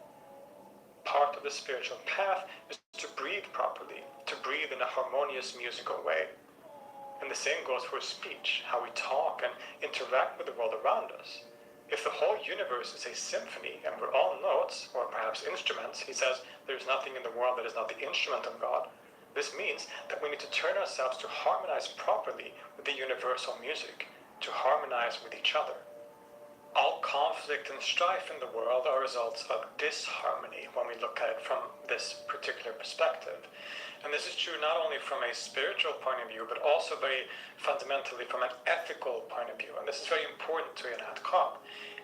Part of the spiritual path is to breathe properly, to breathe in a harmonious musical way. And the same goes for speech, how we talk and interact with the world around us. If the whole universe is a symphony and we're all notes, or perhaps instruments, he says there's nothing in the world that is not the instrument of God. This means that we need to turn ourselves to harmonize properly with the universal music, to harmonize with each other. All conflict and strife in the world are results of disharmony when we look at it from this particular perspective. And this is true not only from a spiritual point of view, but also very fundamentally from an ethical point of view. And this is very important to Inat Khan.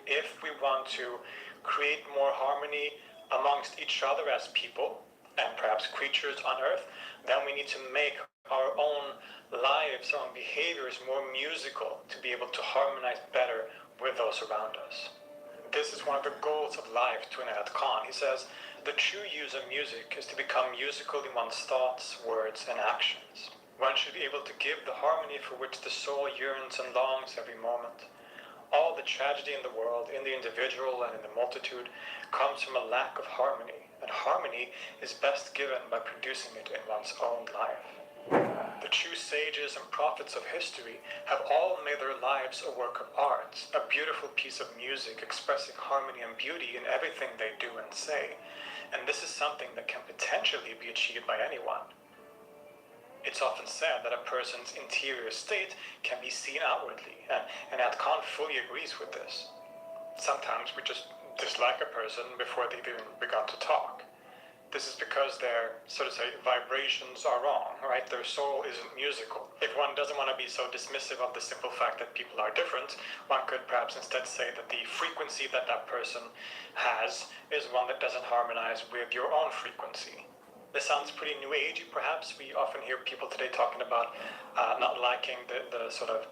If we want to create more harmony amongst each other as people, and perhaps creatures on earth, then we need to make our own lives, our own behaviors more musical to be able to harmonize better with those around us. This is one of the goals of life to Inat Khan. He says, the true use of music is to become musical in one's thoughts, words, and actions. One should be able to give the harmony for which the soul yearns and longs every moment. All the tragedy in the world, in the individual and in the multitude, comes from a lack of harmony, and harmony is best given by producing it in one's own life. The The true sages and prophets of history have all made their lives a work of art, a beautiful piece of music expressing harmony and beauty in everything they do and say. And this is something that can potentially be achieved by anyone. It's often said that a person's interior state can be seen outwardly, and Kant fully agrees with this. Sometimes we just dislike a person before they've even begun to talk. This is because their, so to say, vibrations are wrong, right? Their soul isn't musical. If one doesn't want to be so dismissive of the simple fact that people are different, one could perhaps instead say that the frequency that that person has is one that doesn't harmonize with your own frequency. This sounds pretty new agey, perhaps. We often hear people today talking about not liking the sort of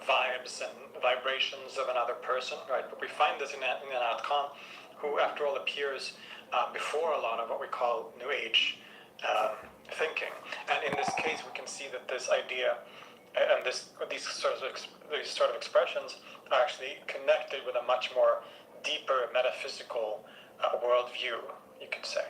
vibes and vibrations of another person, right? But we find this in Immanuel Kant, who, after all, appears before a lot of what we call New Age thinking. And in this case, we can see that this idea and these sort of expressions are actually connected with a much more deeper metaphysical worldview, you could say.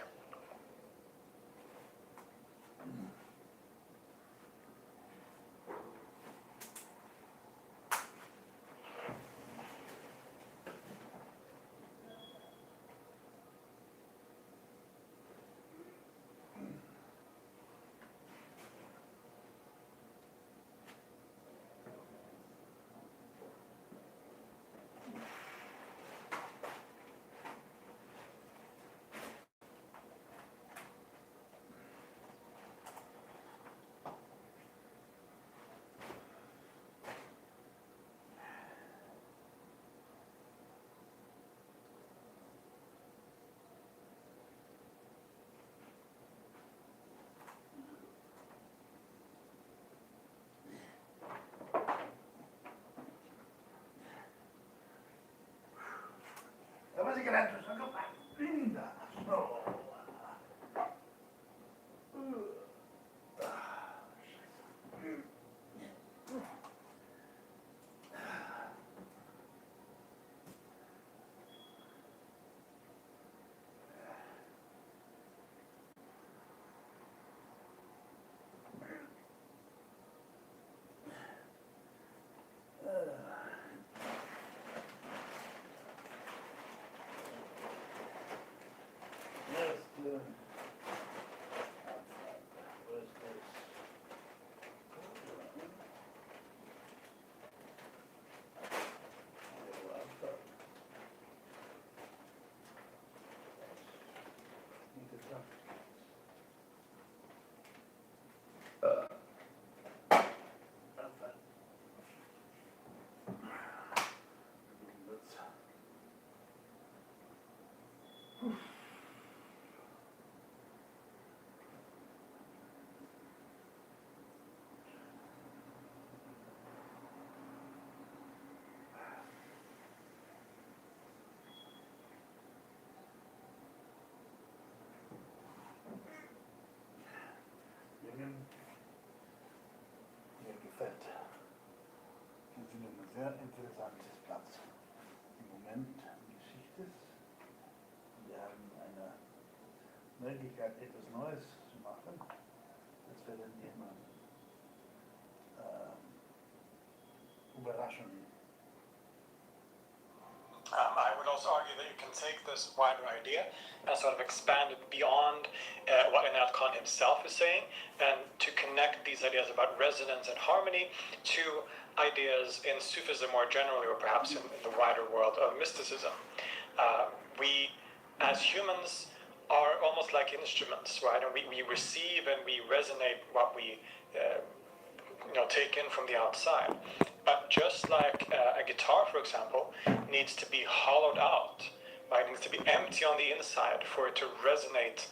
Damas y caballeros, una copa linda. No. Mir gefällt. Wir sind ein sehr interessantes Platz. Im Moment Geschichte. Wir haben eine Möglichkeit, etwas Neues zu machen. Das werden immer überraschen. I would also argue that you can take this wider idea and sort of expand it beyond what Immanuel Kant himself is saying, and to connect these ideas about resonance and harmony to ideas in Sufism more generally, or perhaps in the wider world of mysticism. We, as humans, are almost like instruments, right? And we receive and we resonate what we take in from the outside. But just like a guitar, for example, needs to be hollowed out, right? It needs to be empty on the inside for it to resonate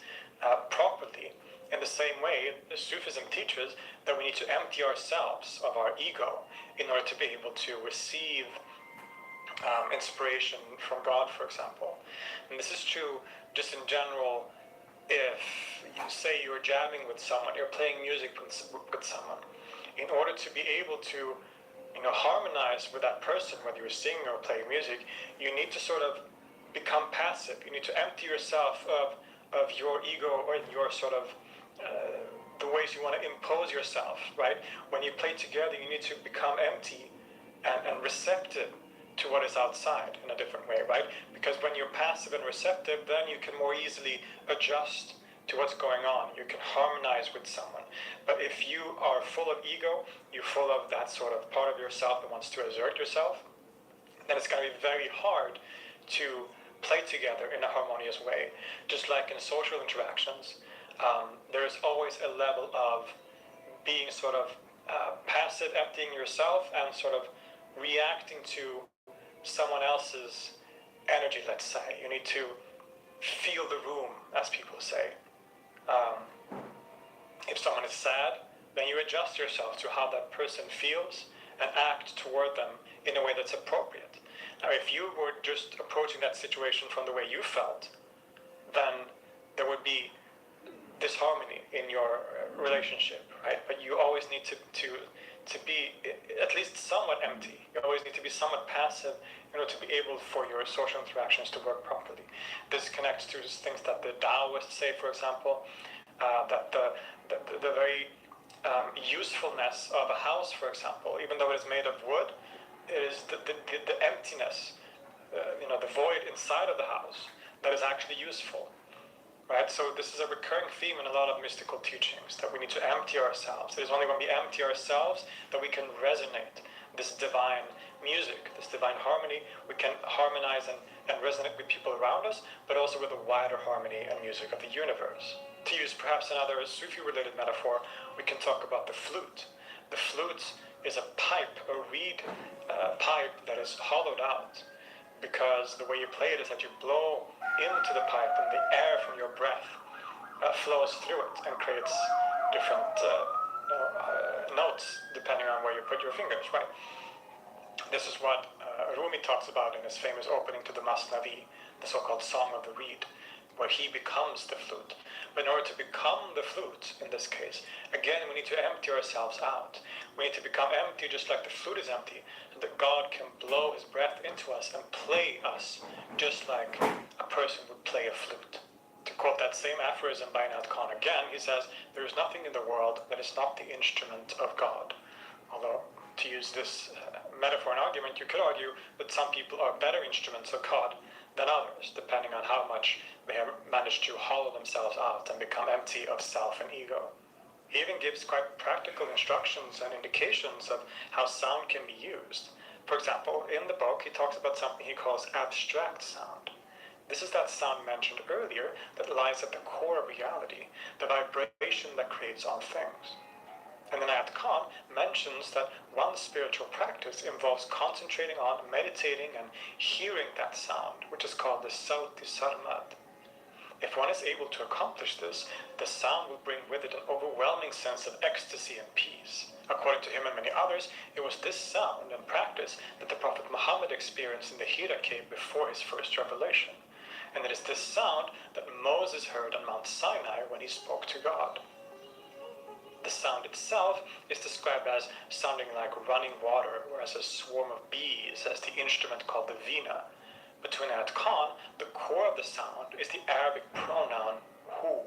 properly. In the same way, Sufism teaches that we need to empty ourselves of our ego in order to be able to receive inspiration from God, for example. And this is true just in general. If you say you're jamming with someone, you're playing music with someone, in order to be able to harmonize with that person, whether you're singing or playing music, you need to sort of become passive. You need to empty yourself of your ego or your sort of the ways you want to impose yourself, right? When you play together, you need to become empty and receptive to what is outside in a different way, right? Because when you're passive and receptive, then you can more easily adjust to what's going on. You can harmonize with someone. But if you are full of ego, you're full of that sort of part of yourself that wants to assert yourself, then it's going to be very hard to play together in a harmonious way. Just like in social interactions, there's always a level of being sort of passive, emptying yourself, and sort of reacting to someone else's energy, let's say. You need to feel the room, as people say. If someone is sad, then you adjust yourself to how that person feels and act toward them in a way that's appropriate. Now, if you were just approaching that situation from the way you felt, then there would be disharmony in your relationship, right? But you always need to be at least somewhat empty. You always need to be somewhat passive in order to be able for your social interactions to work properly. This connects to things that the Taoists say, for example, that the very usefulness of a house, for example, even though it is made of wood, is the emptiness, the void inside of the house that is actually useful. Right? So this is a recurring theme in a lot of mystical teachings, that we need to empty ourselves. It is only when we empty ourselves that we can resonate this divine music, this divine harmony. We can harmonize and resonate with people around us, but also with the wider harmony and music of the universe. To use perhaps another Sufi-related metaphor, we can talk about the flute. The flute is a pipe, a reed pipe that is hollowed out, because the way you play it is that you blow into the pipe and the air from your breath flows through it and creates different notes depending on where you put your fingers, right? This is what Rumi talks about in his famous opening to the Masnavi, the so-called Song of the Reed, where he becomes the flute. But in order to become the flute, in this case, again, we need to empty ourselves out. We need to become empty just like the flute is empty, so that God can blow his breath into us and play us just like a person would play a flute. To quote that same aphorism by Nat Khan again, he says, "There is nothing in the world that is not the instrument of God." Although, to use this metaphor and argument, you could argue that some people are better instruments of God than others, depending on how much they have managed to hollow themselves out and become empty of self and ego. He even gives quite practical instructions and indications of how sound can be used. For example, in the book, he talks about something he calls abstract sound. This is that sound mentioned earlier that lies at the core of reality, the vibration that creates all things. And then Nat Khan mentions that one spiritual practice involves concentrating on, meditating, and hearing that sound, which is called the Sauti Sarmad. If one is able to accomplish this, the sound will bring with it an overwhelming sense of ecstasy and peace. According to him and many others, it was this sound and practice that the Prophet Muhammad experienced in the Hira cave before his first revelation. And it is this sound that Moses heard on Mount Sinai when he spoke to God. The sound itself is described as sounding like running water, or as a swarm of bees, as the instrument called the vina. But to Nat Khan, the core of the sound is the Arabic pronoun hu,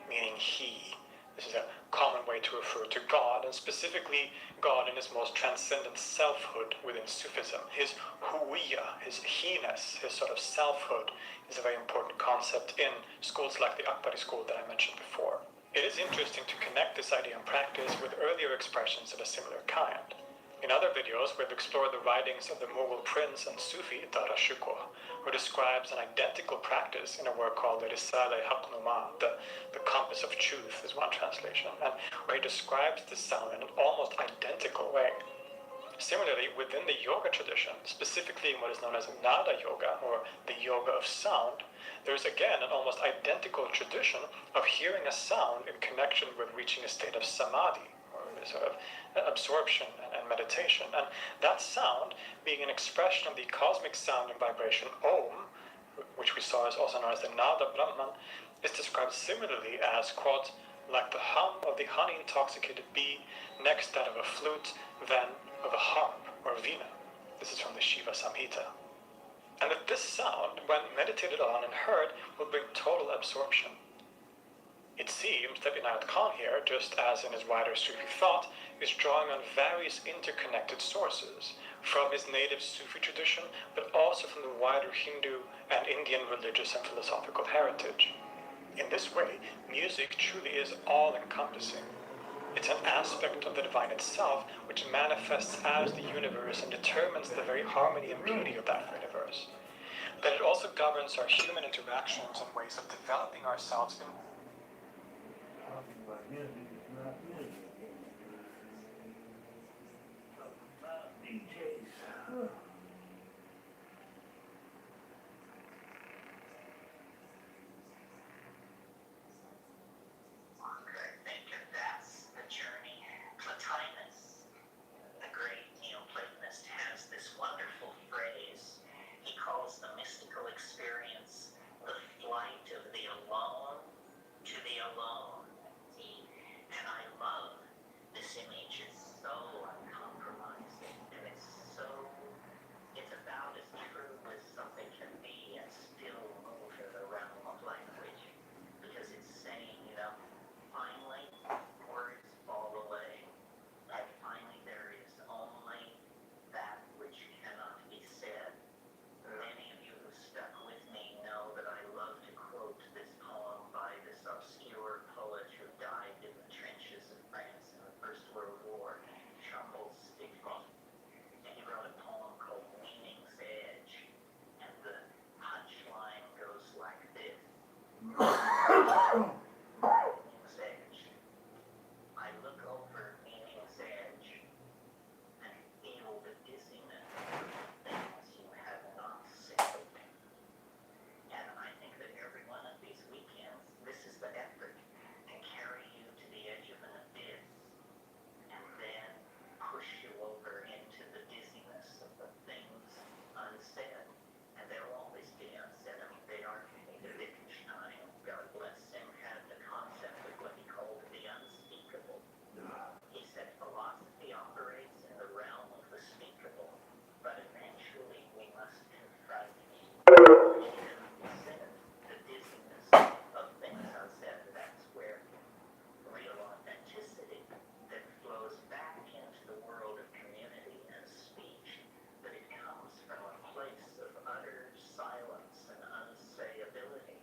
meaning he. This is a common way to refer to God, and specifically God in his most transcendent selfhood within Sufism. His huwiya, his he-ness, his sort of selfhood, is a very important concept in schools like the Akbari school that I mentioned before. It is interesting to connect this idea and practice with earlier expressions of a similar kind. In other videos, we've explored the writings of the Mughal prince and Sufi Dara Shikoh, who describes an identical practice in a work called the Risale Haqnuma, the Compass of Truth is one translation, and where he describes this sound in an almost identical way. Similarly, within the yoga tradition, specifically in what is known as Nada Yoga, or the yoga of sound, there is again an almost identical tradition of hearing a sound in connection with reaching a state of samadhi, or a sort of absorption and meditation. And that sound, being an expression of the cosmic sound and vibration Om, which we saw is also known as the Nada Brahman, is described similarly as, quote, like the hum of the honey-intoxicated bee, next that of a flute, then of a harp or vina. This is from the Shiva Samhita. And that this sound, when meditated on and heard, will bring total absorption. It seems that Inayat Khan here, just as in his wider Sufi thought, is drawing on various interconnected sources, from his native Sufi tradition, but also from the wider Hindu and Indian religious and philosophical heritage. In this way, music truly is all-encompassing. It's an aspect of the divine itself which manifests as the universe and determines the very harmony and beauty of that universe. But it also governs our human interactions and ways of developing ourselves in Talking about music is not music. Talking about DJs. I think that's the journey. Plotinus, the great Neoplatonist, has this wonderful phrase. He calls the mystical experience the flight of the alone to the alone. And I love this image. It's so uncompromising, and it's about as true as something can be and still move in the realm of language. Because it's saying, finally words fall away, and finally there is only that which cannot be said. Many of you who stuck with me know that I love to quote this poem by this obscure poet who died in the trenches of France in the First World War, Charles Stigmont. And he wrote a poem called Meaning's Edge, and the punchline goes like this. Meaning's Edge. I look over Meaning's Edge and feel the dizziness of things you have not said. And I think that every one of these weekends, this is the effort to carry you to the edge of an abyss and then push you over into the dizziness of the things unsaid. And there will always be unsaid. I mean, they are, Wittgenstein, God bless him, had the concept of what he called the unspeakable. He said philosophy operates in the realm of the speakable, but eventually we must confront the dizziness of things unsaid. That's where real authenticity that flows back into the world of community and speech, but it comes from a place of utter silence and unsayability.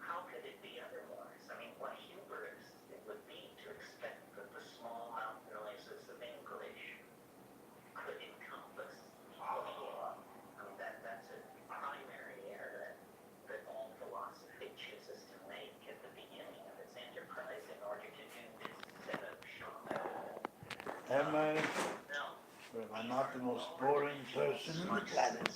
How could it be otherwise? I mean, what hubris it would be to expect that the small mountain noises of English could encompass law. I mean, that's a primary error that all philosophy chooses to make at the beginning of its enterprise in order to do this set of shaman. Am I? No. Or am I not the most boring person on the planet?